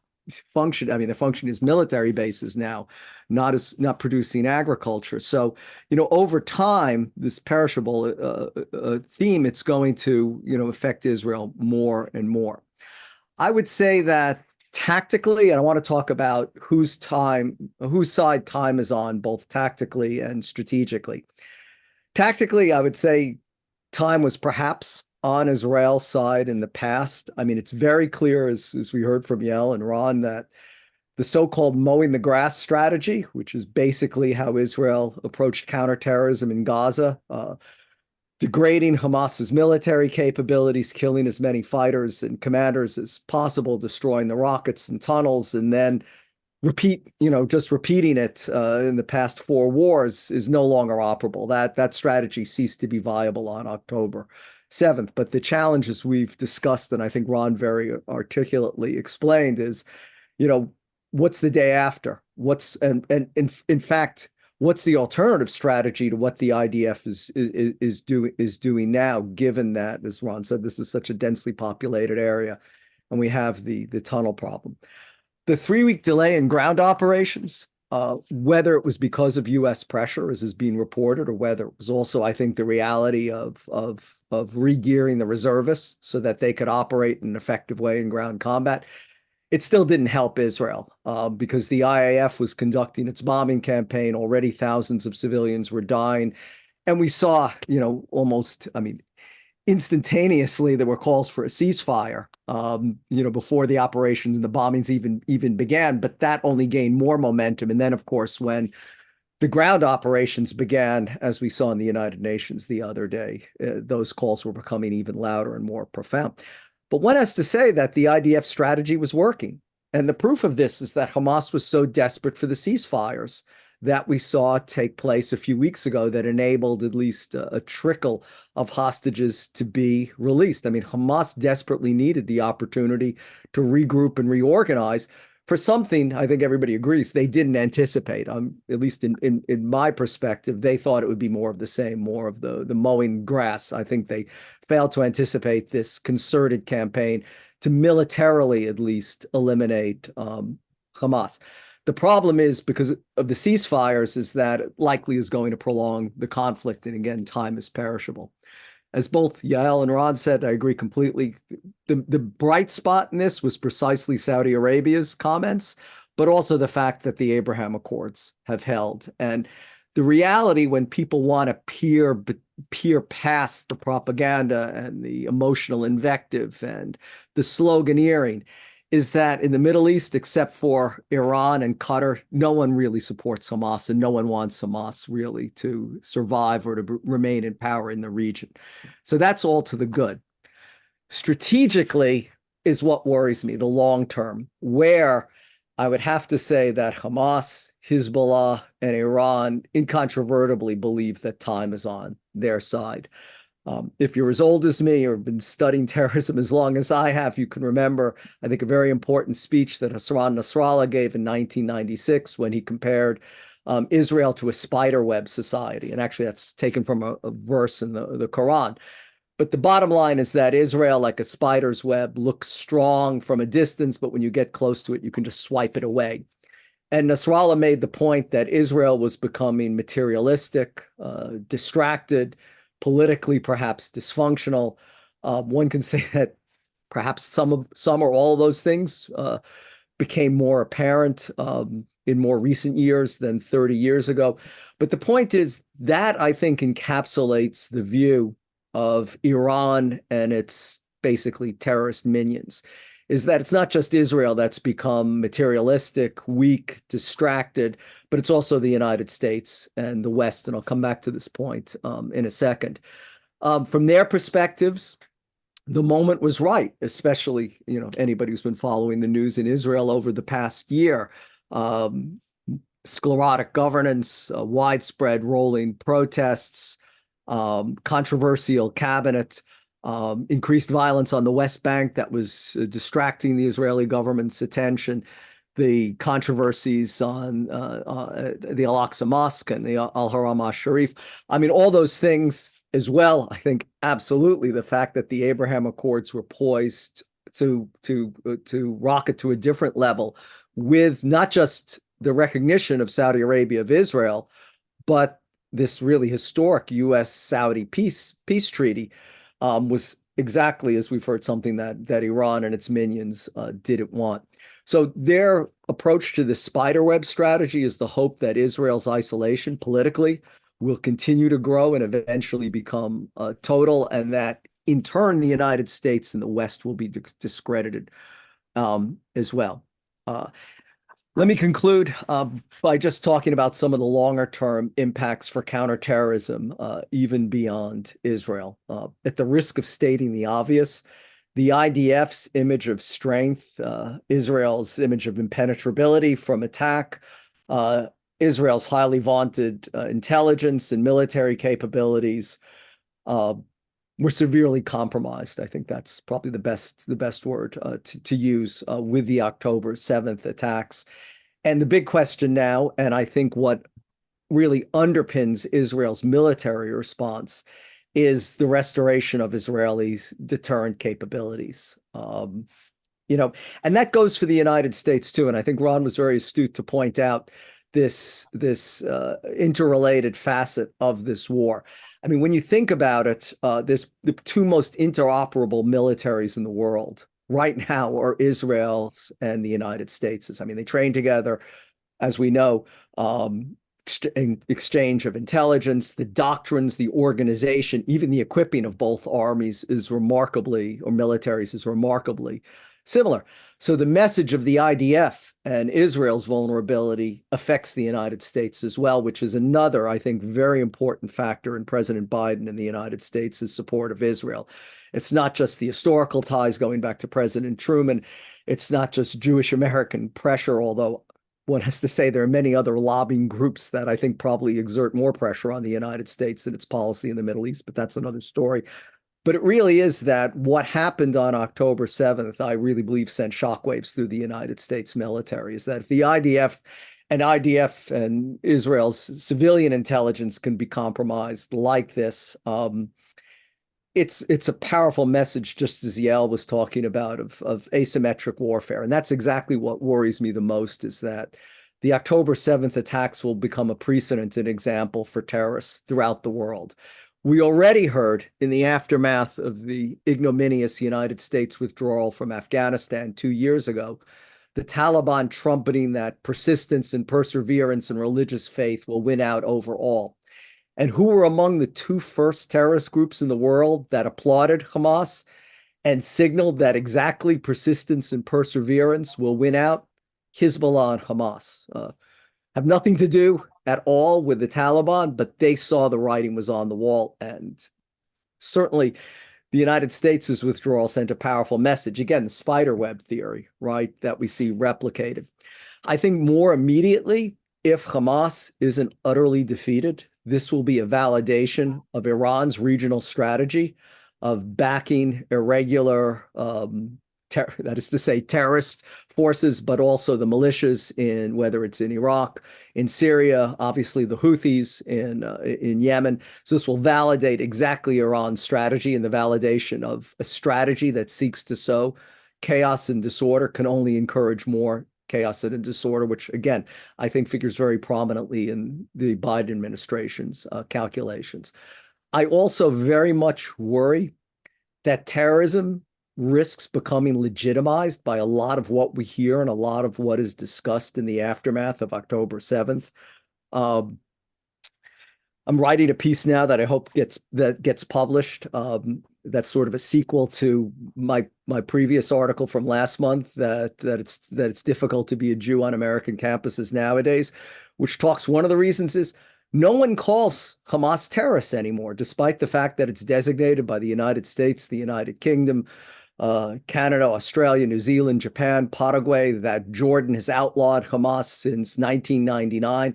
function. I mean, their function is military bases now, not producing agriculture. So, over time, this perishable theme, it's going to affect Israel more and more. I would say that tactically, and I want to talk about whose side time is on, both tactically and strategically. Tactically, I would say time was perhaps on Israel's side in the past. I mean, it's very clear, as we heard from Yael and Ron, that the so-called mowing the grass strategy, which is basically how Israel approached counterterrorism in Gaza, degrading Hamas's military capabilities, killing as many fighters and commanders as possible, destroying the rockets and tunnels, and then just repeating it in the past 4 wars is no longer operable. That strategy ceased to be viable on October 7th. But the challenges we've discussed, and I think Ron very articulately explained, is, what's the day after? In fact, what's the alternative strategy to what the IDF is doing now, given that, as Ron said, this is such a densely populated area, and we have the tunnel problem. The 3-week delay in ground operations, whether it was because of U.S. pressure, as is being reported, or whether it was also, I think, the reality of regearing the reservists so that they could operate in an effective way in ground combat, it still didn't help Israel because the IAF was conducting its bombing campaign. Already thousands of civilians were dying. And we saw, almost, instantaneously there were calls for a ceasefire, before the operations and the bombings even began. But that only gained more momentum. And then, of course, when the ground operations began, as we saw in the United Nations the other day, those calls were becoming even louder and more profound. But one has to say that the IDF strategy was working. And the proof of this is that Hamas was so desperate for the ceasefires that we saw take place a few weeks ago that enabled at least a trickle of hostages to be released. I mean, Hamas desperately needed the opportunity to regroup and reorganize for something I think everybody agrees they didn't anticipate. At least in my perspective, they thought it would be more of the same, more of the mowing grass. I think they failed to anticipate this concerted campaign to militarily at least eliminate Hamas. The problem is, because of the ceasefires, is that it likely is going to prolong the conflict. And again, time is perishable. As both Yael and Ron said, I agree completely. The bright spot in this was precisely Saudi Arabia's comments, but also the fact that the Abraham Accords have held. And the reality, when people want to peer past the propaganda and the emotional invective and the sloganeering, is that in the Middle East, except for Iran and Qatar, no one really supports Hamas, and no one wants Hamas really to survive or to remain in power in the region. So that's all to the good. Strategically is what worries me, the long term, where I would have to say that Hamas, Hezbollah, and Iran incontrovertibly believe that time is on their side. If you're as old as me or been studying terrorism as long as I have, you can remember, I think, a very important speech that Hassan Nasrallah gave in 1996 when he compared Israel to a spider web society. And actually, that's taken from a verse in the Quran. But the bottom line is that Israel, like a spider's web, looks strong from a distance, but when you get close to it, you can just swipe it away. And Nasrallah made the point that Israel was becoming materialistic, distracted, politically perhaps dysfunctional. One can say that perhaps some or all of those things became more apparent in more recent years than 30 years ago. But the point is that, I think, encapsulates the view of Iran and its basically terrorist minions, is that it's not just Israel that's become materialistic, weak, distracted, but it's also the United States and the West. And I'll come back to this point in a second. From their perspectives, the moment was right, especially, anybody who's been following the news in Israel over the past year. Sclerotic governance, widespread rolling protests, controversial cabinet. increased violence on the West Bank that was distracting the Israeli government's attention, the controversies on the Al-Aqsa Mosque and the Al-Haram al-Sharif. I mean, all those things as well. I think absolutely the fact that the Abraham Accords were poised to rocket to a different level with not just the recognition of Saudi Arabia of Israel, but this really historic U.S.-Saudi peace treaty was exactly, as we've heard, something that Iran and its minions didn't want. So their approach to the spiderweb strategy is the hope that Israel's isolation politically will continue to grow and eventually become total, and that in turn the United States and the West will be discredited as well. Let me conclude by just talking about some of the longer term impacts for counterterrorism, even beyond Israel. At the risk of stating the obvious, the IDF's image of strength, Israel's image of impenetrability from attack, Israel's highly vaunted intelligence and military capabilities were severely compromised. I think that's probably the best word to use with the October 7th attacks. And the big question now, and I think what really underpins Israel's military response, is the restoration of Israelis' deterrent capabilities. And that goes for the United States too. And I think Ron was very astute to point out this interrelated facet of this war. I mean, when you think about it, there's the two most interoperable militaries in the world right now are Israel's and the United States'. I mean, they train together, as we know, exchange of intelligence, the doctrines, the organization, even the equipping of both armies is remarkably, or militaries is remarkably similar. So the message of the IDF and Israel's vulnerability affects the United States as well, which is another, I think, very important factor in President Biden and the United States' support of Israel. It's not just the historical ties going back to President Truman. It's not just Jewish American pressure, although one has to say there are many other lobbying groups that I think probably exert more pressure on the United States and its policy in the Middle East, but that's another story. But it really is that what happened on October 7th, I really believe, sent shockwaves through the United States military, is that if the IDF and Israel's civilian intelligence can be compromised like this, it's a powerful message, just as Yael was talking about, of asymmetric warfare. And that's exactly what worries me the most, is that the October 7th attacks will become a precedent and example for terrorists throughout the world. We already heard in the aftermath of the ignominious United States withdrawal from Afghanistan 2 years ago, the Taliban trumpeting that persistence and perseverance and religious faith will win out over all. And who were among the two first terrorist groups in the world that applauded Hamas and signaled that exactly persistence and perseverance will win out? Hezbollah and Hamas have nothing to do at all with the Taliban, but they saw the writing was on the wall. And certainly the United States' withdrawal sent a powerful message. Again, the spiderweb theory, right, that we see replicated. I think more immediately, if Hamas isn't utterly defeated, this will be a validation of Iran's regional strategy of backing irregular, that is to say, terrorist forces, but also the militias in, whether it's in Iraq, in Syria, obviously the Houthis in Yemen. So this will validate exactly Iran's strategy, and the validation of a strategy that seeks to sow chaos and disorder can only encourage more chaos and disorder, which again, I think figures very prominently in the Biden administration's calculations. I also very much worry that terrorism risks becoming legitimized by a lot of what we hear and a lot of what is discussed in the aftermath of October 7th. I'm writing a piece now that I hope gets published. That's sort of a sequel to my previous article from last month, that it's difficult to be a Jew on American campuses nowadays, which talks, one of the reasons is no one calls Hamas terrorists anymore, despite the fact that it's designated by the United States, the United Kingdom, Canada, Australia, New Zealand, Japan, Paraguay, that Jordan has outlawed Hamas since 1999.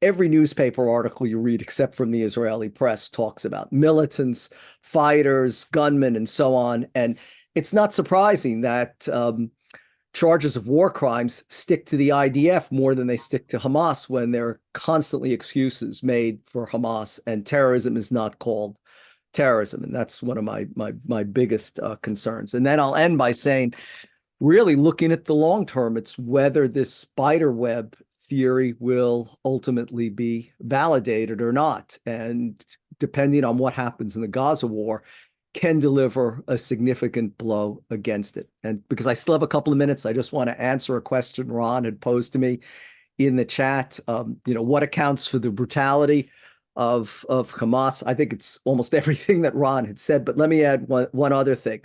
every newspaper article you read, except from the Israeli press, talks about militants, fighters, gunmen, and so on. And it's not surprising that charges of war crimes stick to the IDF more than they stick to Hamas, when there are constantly excuses made for Hamas, and terrorism is not called terrorism. And that's one of my biggest concerns. And then I'll end by saying, really looking at the long term, it's whether this spider web theory will ultimately be validated or not. And depending on what happens in the Gaza war, can deliver a significant blow against it. And because I still have a couple of minutes, I just want to answer a question Ron had posed to me in the chat. What accounts for the brutality of Hamas? I think it's almost everything that Ron had said, but let me add one other thing.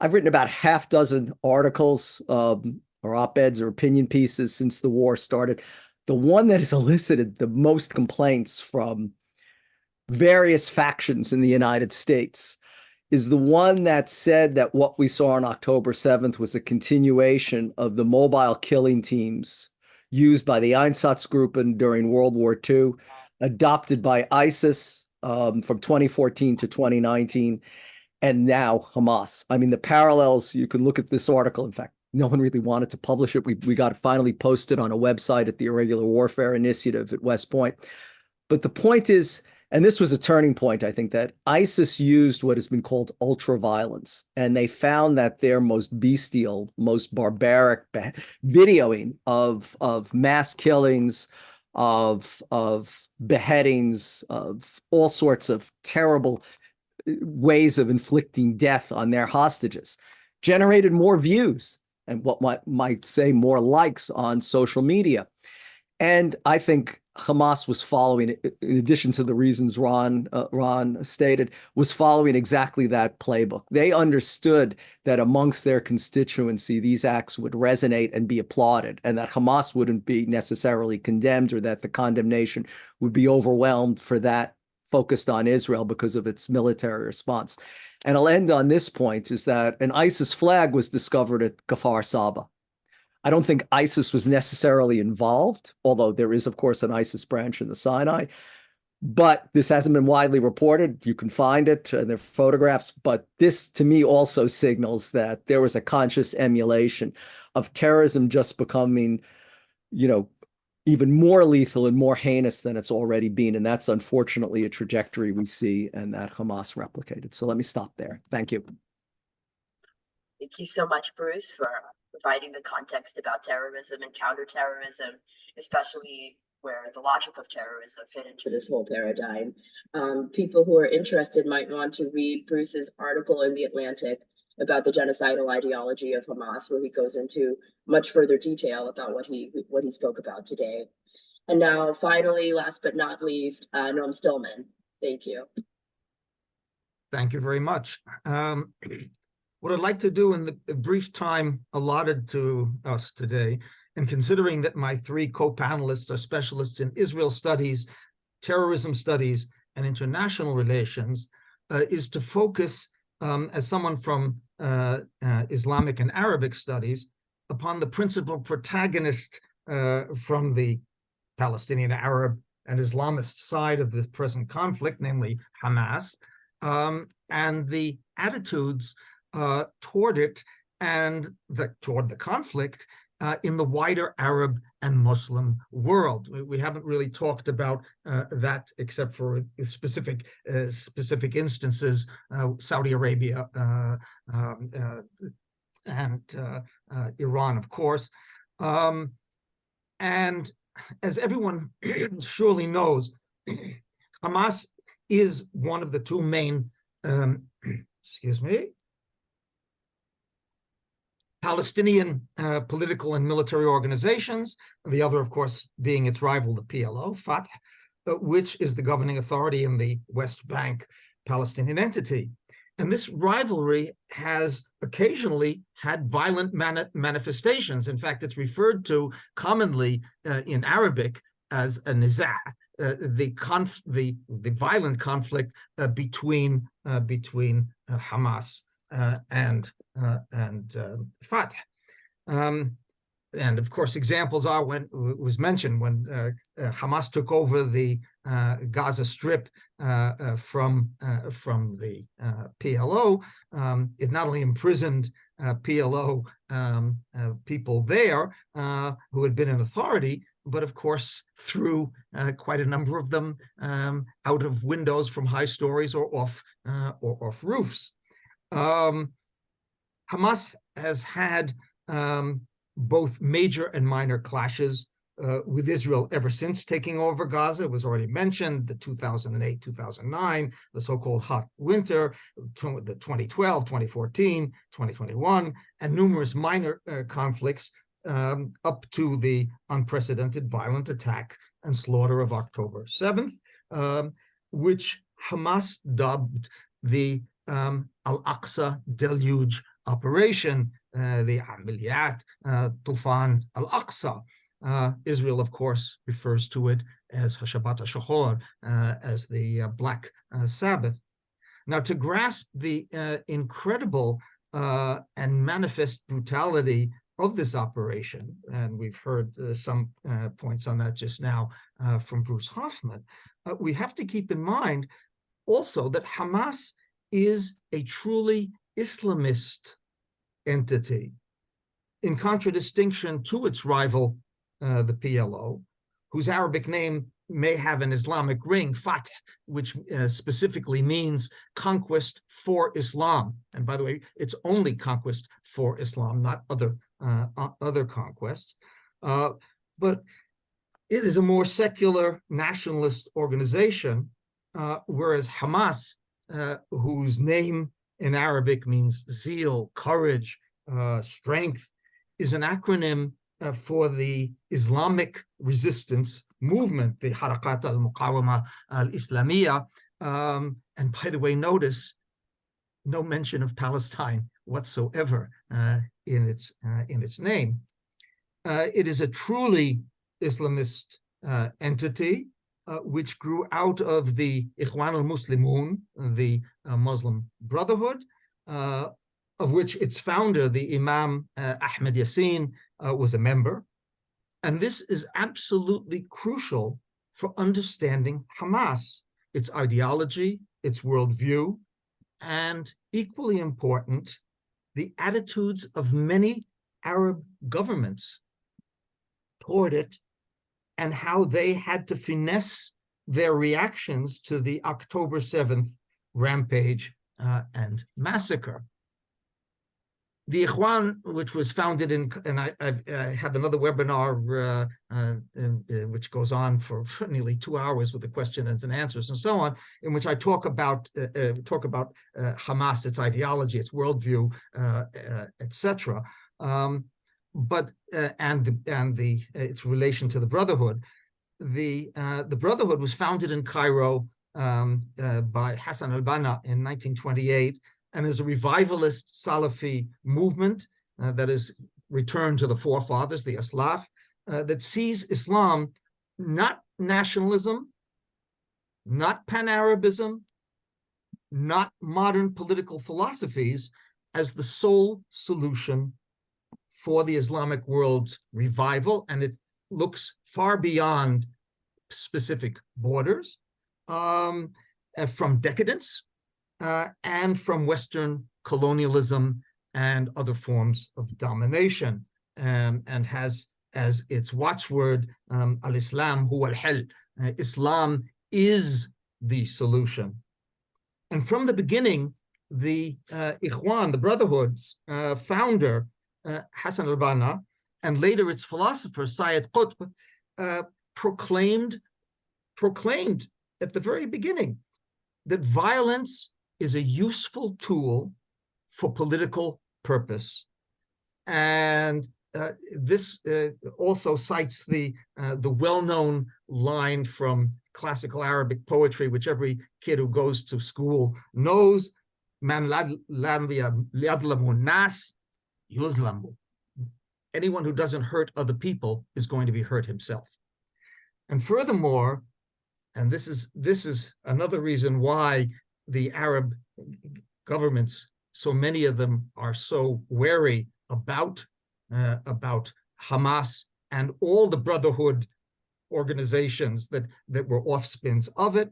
I've written about half dozen articles or op-eds or opinion pieces since the war started. The one that has elicited the most complaints from various factions in the United States is the one that said that what we saw on October 7th was a continuation of the mobile killing teams used by the Einsatzgruppen during World War II, adopted by ISIS from 2014 to 2019, and now Hamas. I mean, the parallels, you can look at this article. In fact, no one really wanted to publish it. We got it finally posted on a website at the Irregular Warfare Initiative at West Point. But the point is, and this was a turning point, I think, that ISIS used what has been called ultra-violence, and they found that their most bestial, most barbaric videoing of mass killings, of beheadings, of all sorts of terrible ways of inflicting death on their hostages generated more views and what might say more likes on social media. And I think Hamas was following, in addition to the reasons Ron stated, was following exactly that playbook. They understood that amongst their constituency, these acts would resonate and be applauded, and that Hamas wouldn't be necessarily condemned, or that the condemnation would be overwhelmed for that focused on Israel because of its military response. And I'll end on this point, is that an ISIS flag was discovered at Kfar Saba. I don't think ISIS was necessarily involved, although there is, of course, an ISIS branch in the Sinai. But this hasn't been widely reported. You can find it, and there are photographs. But this, to me, also signals that there was a conscious emulation of terrorism just becoming, even more lethal and more heinous than it's already been. And that's unfortunately a trajectory we see and that Hamas replicated. So let me stop there. Thank you. Thank you so much, Bruce, for providing the context about terrorism and counterterrorism, especially where the logic of terrorism fit into this whole paradigm. People who are interested might want to read Bruce's article in The Atlantic about the genocidal ideology of Hamas, where he goes into much further detail about what he spoke about today. And now, finally, last but not least, Noam Stillman. Thank you. Thank you very much. What I'd like to do in the brief time allotted to us today, and considering that my three co-panelists are specialists in Israel studies, terrorism studies, and international relations, is to focus, as someone from Islamic and Arabic studies, upon the principal protagonist from the Palestinian, Arab, and Islamist side of the present conflict, namely Hamas, and the attitudes toward it and toward the conflict in the wider Arab and Muslim world. We haven't really talked about that except for specific instances, Saudi Arabia and Iran, of course. And as everyone surely knows, Hamas is one of the two main, Palestinian political and military organizations, the other, of course, being its rival, the PLO, Fatah, which is the governing authority in the West Bank Palestinian entity. And this rivalry has occasionally had violent manifestations. In fact, it's referred to commonly in Arabic as a niza', the violent conflict between Hamas and Fatah. and of course, examples are when it was mentioned when Hamas took over the Gaza Strip from the PLO. It not only imprisoned PLO people there who had been in authority, but of course threw quite a number of them out of windows from high stories or off roofs. Hamas has had both major and minor clashes with Israel ever since taking over Gaza. It was already mentioned, the 2008-2009, the so-called hot winter, the 2012, 2014, 2021, and numerous minor conflicts up to the unprecedented violent attack and slaughter of October 7th, which Hamas dubbed the Al-Aqsa Deluge Operation, the Amaliyat Tufan Al-Aqsa. Israel, of course, refers to it as Hashabat HaShahor, as the Black Sabbath. Now, to grasp the incredible and manifest brutality of this operation, and we've heard some points on that just now from Bruce Hoffman, we have to keep in mind also that Hamas is a truly Islamist entity, in contradistinction to its rival, the PLO, whose Arabic name may have an Islamic ring, Fath, which specifically means conquest for Islam. And by the way, it's only conquest for Islam, not other conquests. But it is a more secular nationalist organization, whereas Hamas, whose name in Arabic means zeal, courage, strength, is an acronym for the Islamic resistance movement, the Harakat al-Muqawama al-Islamiyya. And by the way, notice no mention of Palestine whatsoever in its name. It is a truly Islamist entity, which grew out of the Ikhwan al-Muslimun, the Muslim Brotherhood, of which its founder, the Imam Ahmed Yassin, was a member. And this is absolutely crucial for understanding Hamas, its ideology, its worldview, and equally important, the attitudes of many Arab governments toward it, and how they had to finesse their reactions to the October 7th rampage and massacre. The Ikhwan, which was founded in, and I have another webinar which goes on for nearly 2 hours with the questions and answers and so on, in which I talk about Hamas, its ideology, its worldview, etc. But its relation to the Brotherhood. The Brotherhood was founded in Cairo by Hassan al-Banna in 1928, and is a revivalist Salafi movement that is returned to the forefathers, the Aslaf, that sees Islam not nationalism, not pan-Arabism, not modern political philosophies as the sole solution for the Islamic world's revival, and it looks far beyond specific borders, from decadence, and from Western colonialism and other forms of domination, and has as its watchword, al-Islam huwa al-hal, Islam is the solution. And from the beginning, the Ikhwan, the Brotherhood's founder, Hassan al-Banna, and later its philosopher, Sayyid Qutb, proclaimed at the very beginning that violence is a useful tool for political purpose. And this also cites the well-known line from classical Arabic poetry, which every kid who goes to school knows, Man lam yadlamu nas yuzlamu. Anyone who doesn't hurt other people is going to be hurt himself. And furthermore, and this is another reason why the Arab governments, so many of them, are so wary about Hamas and all the Brotherhood organizations that were offspins of it.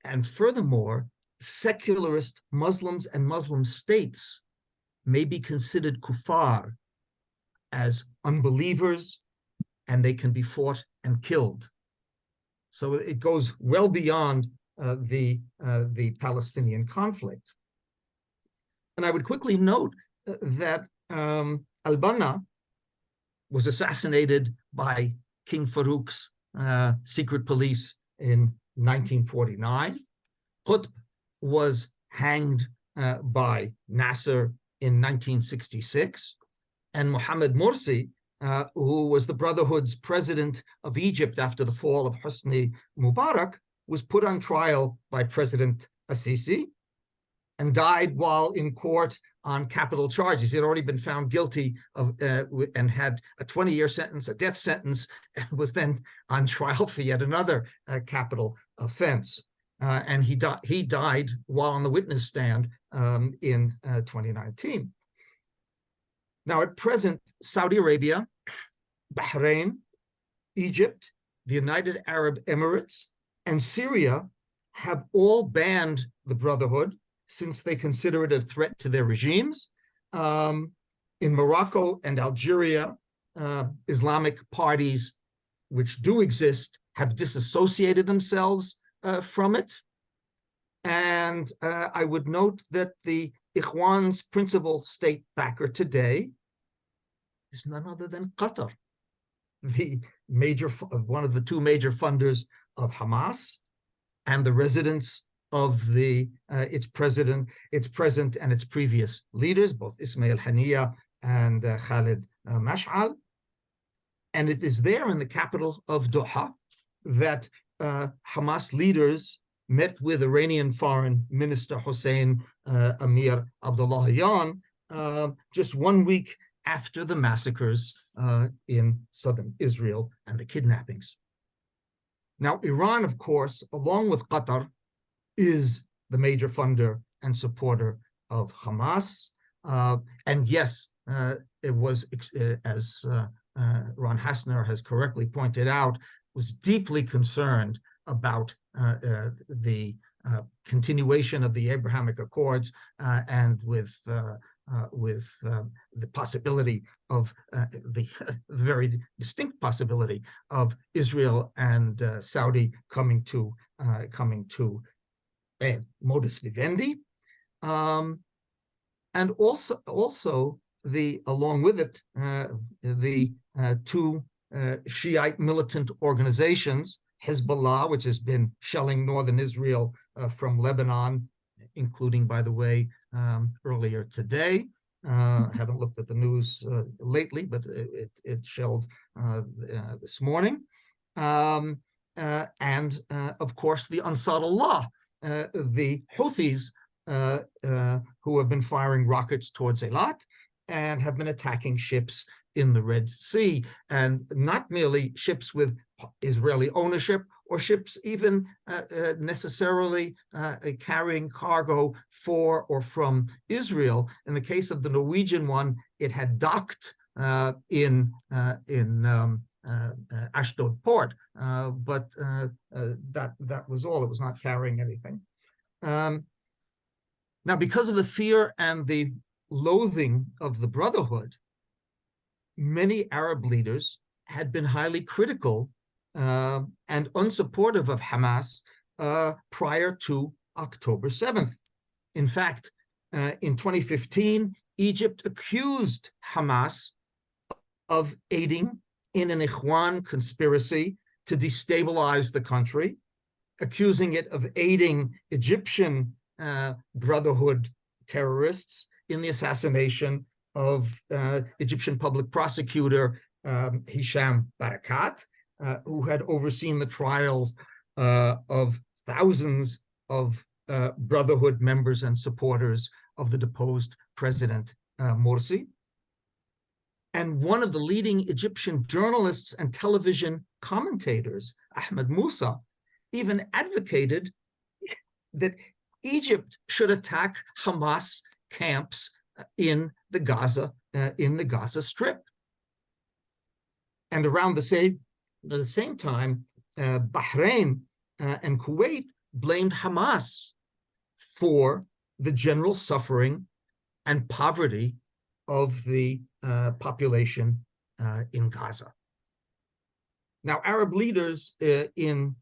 And furthermore, secularist Muslims and Muslim states may be considered kuffar as unbelievers, and they can be fought and killed. So it goes well beyond the Palestinian conflict. And I would quickly note that al-Banna was assassinated by King Farouk's secret police in 1949. Qutb was hanged by Nasser in 1966. And Mohammed Morsi, who was the Brotherhood's president of Egypt after the fall of Hosni Mubarak, was put on trial by President Assisi and died while in court on capital charges. He had already been found guilty of and had a 20-year sentence, a death sentence, and was then on trial for yet another capital offense. And he died while on the witness stand in 2019. Now, at present, Saudi Arabia, Bahrain, Egypt, the United Arab Emirates, and Syria have all banned the Brotherhood since they consider it a threat to their regimes. In Morocco and Algeria, Islamic parties which do exist have disassociated themselves from it. And I would note that the Ikhwan's principal state backer today is none other than Qatar, one of the two major funders of Hamas, and the residents of its present and its previous leaders, both Ismail Haniyeh and Khalid Mash'al. And it is there in the capital of Doha that Hamas leaders met with Iranian Foreign Minister Hossein Amir Abdullahian just 1 week after the massacres in southern Israel and the kidnappings. Now, Iran, of course, along with Qatar, is the major funder and supporter of Hamas. And yes, it was, as Ron Hassner has correctly pointed out, was deeply concerned about the continuation of the Abrahamic Accords and with the possibility of the very distinct possibility of Israel and Saudi coming to a modus vivendi, and also along with it the two Shiite militant organizations, Hezbollah, which has been shelling northern Israel from Lebanon, including, by the way, earlier today. I haven't looked at the news lately, but it shelled this morning. And of course, the Ansar Allah, the Houthis, who have been firing rockets towards Eilat and have been attacking ships in the Red Sea, and not merely ships with Israeli ownership or ships even necessarily carrying cargo for or from Israel. In the case of the Norwegian one, it had docked in Ashdod port, but that was all. It was not carrying anything. Now, because of the fear and the loathing of the Brotherhood, many Arab leaders had been highly critical and unsupportive of Hamas prior to October 7th. In fact, in 2015, Egypt accused Hamas of aiding in an Ikhwan conspiracy to destabilize the country, accusing it of aiding Egyptian Brotherhood terrorists in the assassination of Egyptian public prosecutor Hisham Barakat, who had overseen the trials of thousands of Brotherhood members and supporters of the deposed President Morsi. And one of the leading Egyptian journalists and television commentators, Ahmed Musa, even advocated that Egypt should attack Hamas camps in the Gaza Strip. And around the same time, Bahrain and Kuwait blamed Hamas for the general suffering and poverty of the population in Gaza. Now, Arab leaders in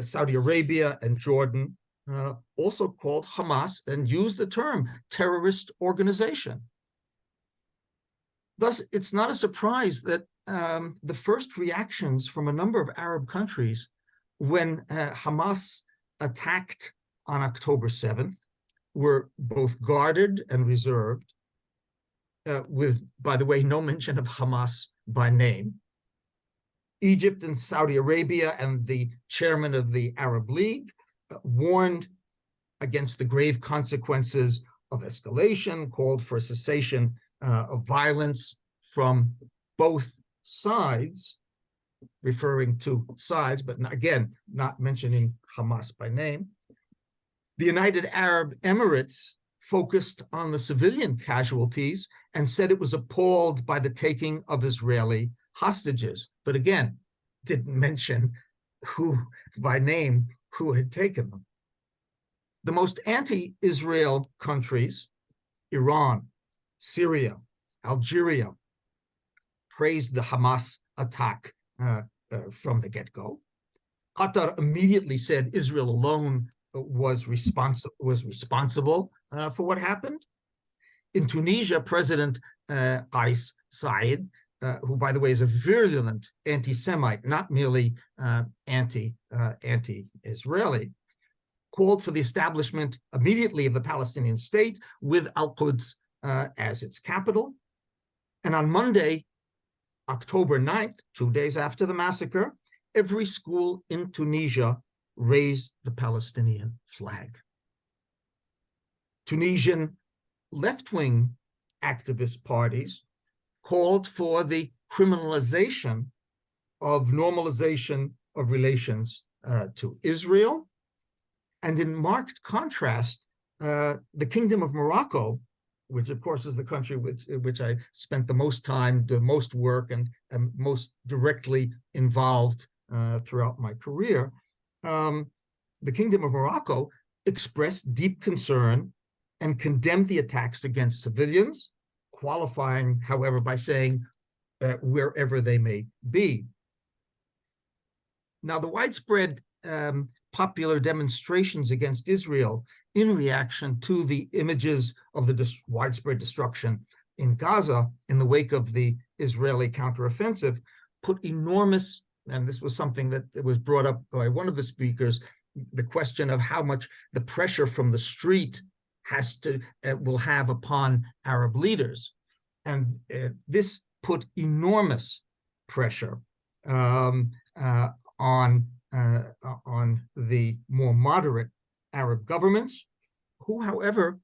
Saudi Arabia and Jordan also called Hamas and used the term terrorist organization. Thus, it's not a surprise that the first reactions from a number of Arab countries when Hamas attacked on October 7th were both guarded and reserved, with, by the way, no mention of Hamas by name. Egypt and Saudi Arabia and the chairman of the Arab League warned against the grave consequences of escalation, called for cessation of violence from both sides, referring to sides, but again, not mentioning Hamas by name. The United Arab Emirates focused on the civilian casualties and said it was appalled by the taking of Israeli hostages, but again, didn't mention who by name who had taken them. The most anti-Israel countries, Iran, Syria, Algeria, praised the Hamas attack from the get-go. Qatar immediately said Israel alone was responsible for what happened. In Tunisia, President Qais Said, who, by the way, is a virulent anti-Semite, not merely anti-Israeli, called for the establishment immediately of the Palestinian state with Al-Quds as its capital. And on Monday, October 9th, 2 days after the massacre, every school in Tunisia raised the Palestinian flag. Tunisian left-wing activist parties called for the criminalization of normalization of relations to Israel. And in marked contrast, the Kingdom of Morocco, which of course is the country which I spent the most time, the most work, and most directly involved throughout my career, the Kingdom of Morocco expressed deep concern and condemned the attacks against civilians, qualifying, however, by saying wherever they may be. Now, the widespread popular demonstrations against Israel in reaction to the images of the widespread destruction in Gaza in the wake of the Israeli counteroffensive put enormous, and this was something that was brought up by one of the speakers, the question of how much the pressure from the street will have upon Arab leaders. And this put enormous pressure on the more moderate Arab governments, who, however,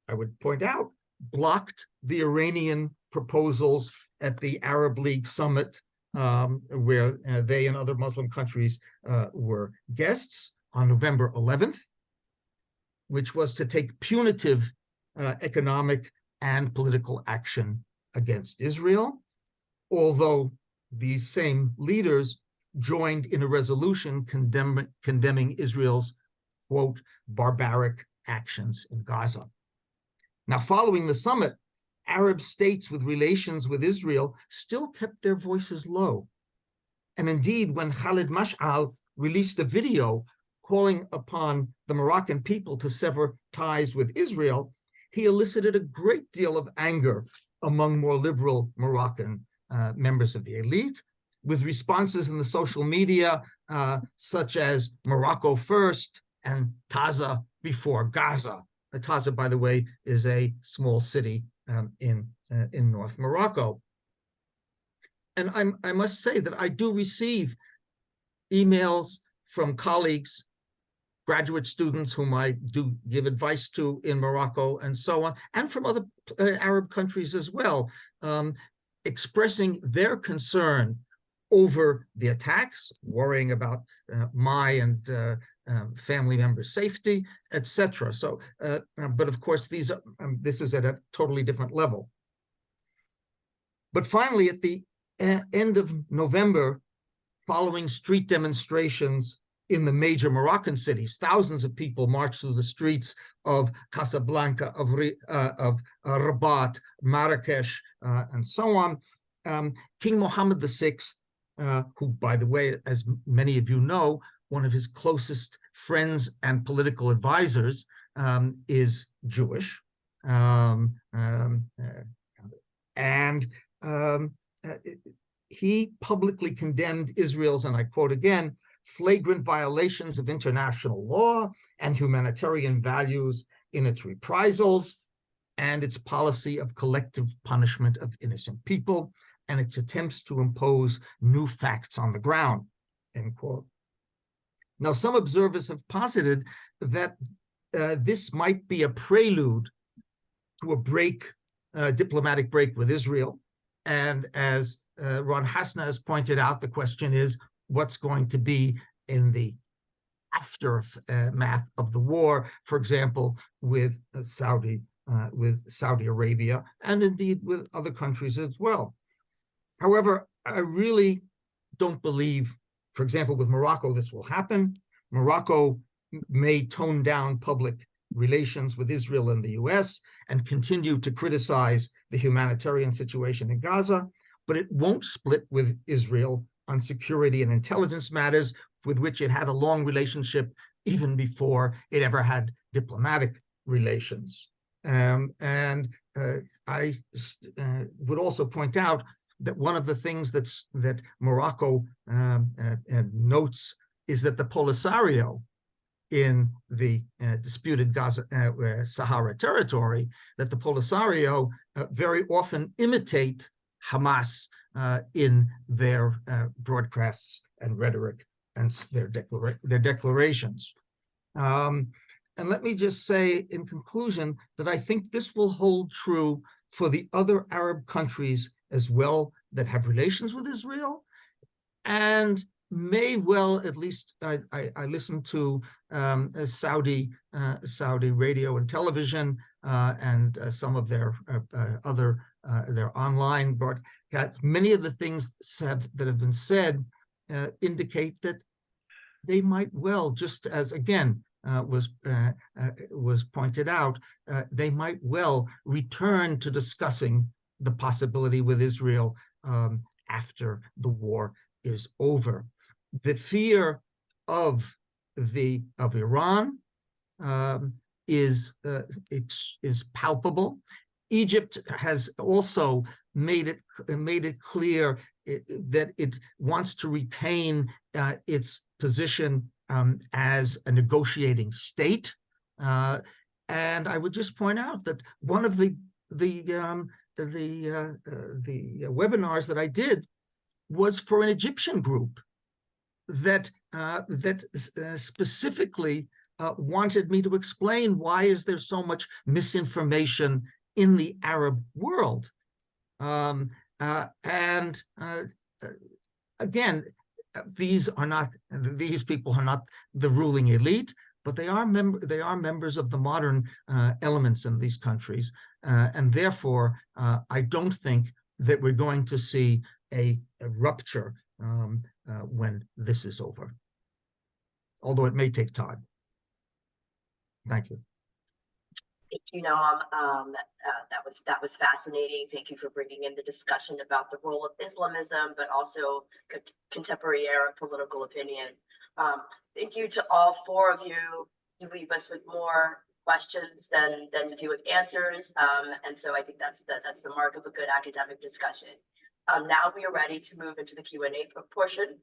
I would point out, blocked the Iranian proposals at the Arab League summit, where they and other Muslim countries were guests on November 11th, which was to take punitive economic and political action against Israel, although these same leaders joined in a resolution condemning Israel's, quote, barbaric actions in Gaza. Now, following the summit, Arab states with relations with Israel still kept their voices low. And indeed, when Khalid Mash'al released a video calling upon the Moroccan people to sever ties with Israel, he elicited a great deal of anger among more liberal Moroccan members of the elite, with responses in the social media such as Morocco first and Taza before Gaza. Taza, by the way, is a small city in North Morocco. And I must say that I do receive emails from colleagues, graduate students whom I do give advice to in Morocco and so on, and from other Arab countries as well, expressing their concern over the attacks, worrying about my and family members' safety, etc. So, but of course, this is at a totally different level. But finally, at the end of November, following street demonstrations in the major Moroccan cities. Thousands of people marched through the streets of Casablanca, of Rabat, Marrakesh, and so on. King Mohammed VI, who, by the way, as many of you know, one of his closest friends and political advisors is Jewish. He publicly condemned Israel's, and I quote again, flagrant violations of international law and humanitarian values in its reprisals, and its policy of collective punishment of innocent people, and its attempts to impose new facts on the ground, end quote. Now, some observers have posited that this might be a prelude to a diplomatic break with Israel. And as Ron Hassner has pointed out, the question is, what's going to be in the aftermath of the war, for example, with Saudi Arabia, and indeed with other countries as well. However, I really don't believe, for example, with Morocco, this will happen. Morocco may tone down public relations with Israel and the US and continue to criticize the humanitarian situation in Gaza, but it won't split with Israel on security and intelligence matters, with which it had a long relationship even before it ever had diplomatic relations. I would also point out that one of the things that Morocco notes is that the Polisario in the disputed Gaza Sahara territory, that the Polisario very often imitate Hamas in their broadcasts and rhetoric and their declarations. And let me just say in conclusion that I think this will hold true for the other Arab countries as well that have relations with Israel, and may well, at least I listened to Saudi radio and television and some of their their online broadcasts. Many of the things that have been said indicate that they might well, just as again was pointed out, they might well return to discussing the possibility with Israel after the war is over. The fear of Iran is palpable. Egypt has also made it clear that it wants to retain its position as a negotiating state, and I would just point out that one of the webinars that I did was for an Egyptian group that specifically wanted me to explain why is there so much misinformation in the Arab world. Again, these people are not the ruling elite, but they are members of the modern elements in these countries, and therefore I don't think that we're going to see a rupture when this is over, although it may take time. Thank you. Thank you, Noam. That was fascinating. Thank you for bringing in the discussion about the role of Islamism, but also contemporary Arab political opinion. Thank you to all four of you. You leave us with more questions than you do with answers, and so I think that's the mark of a good academic discussion. Now we are ready to move into the Q&A portion.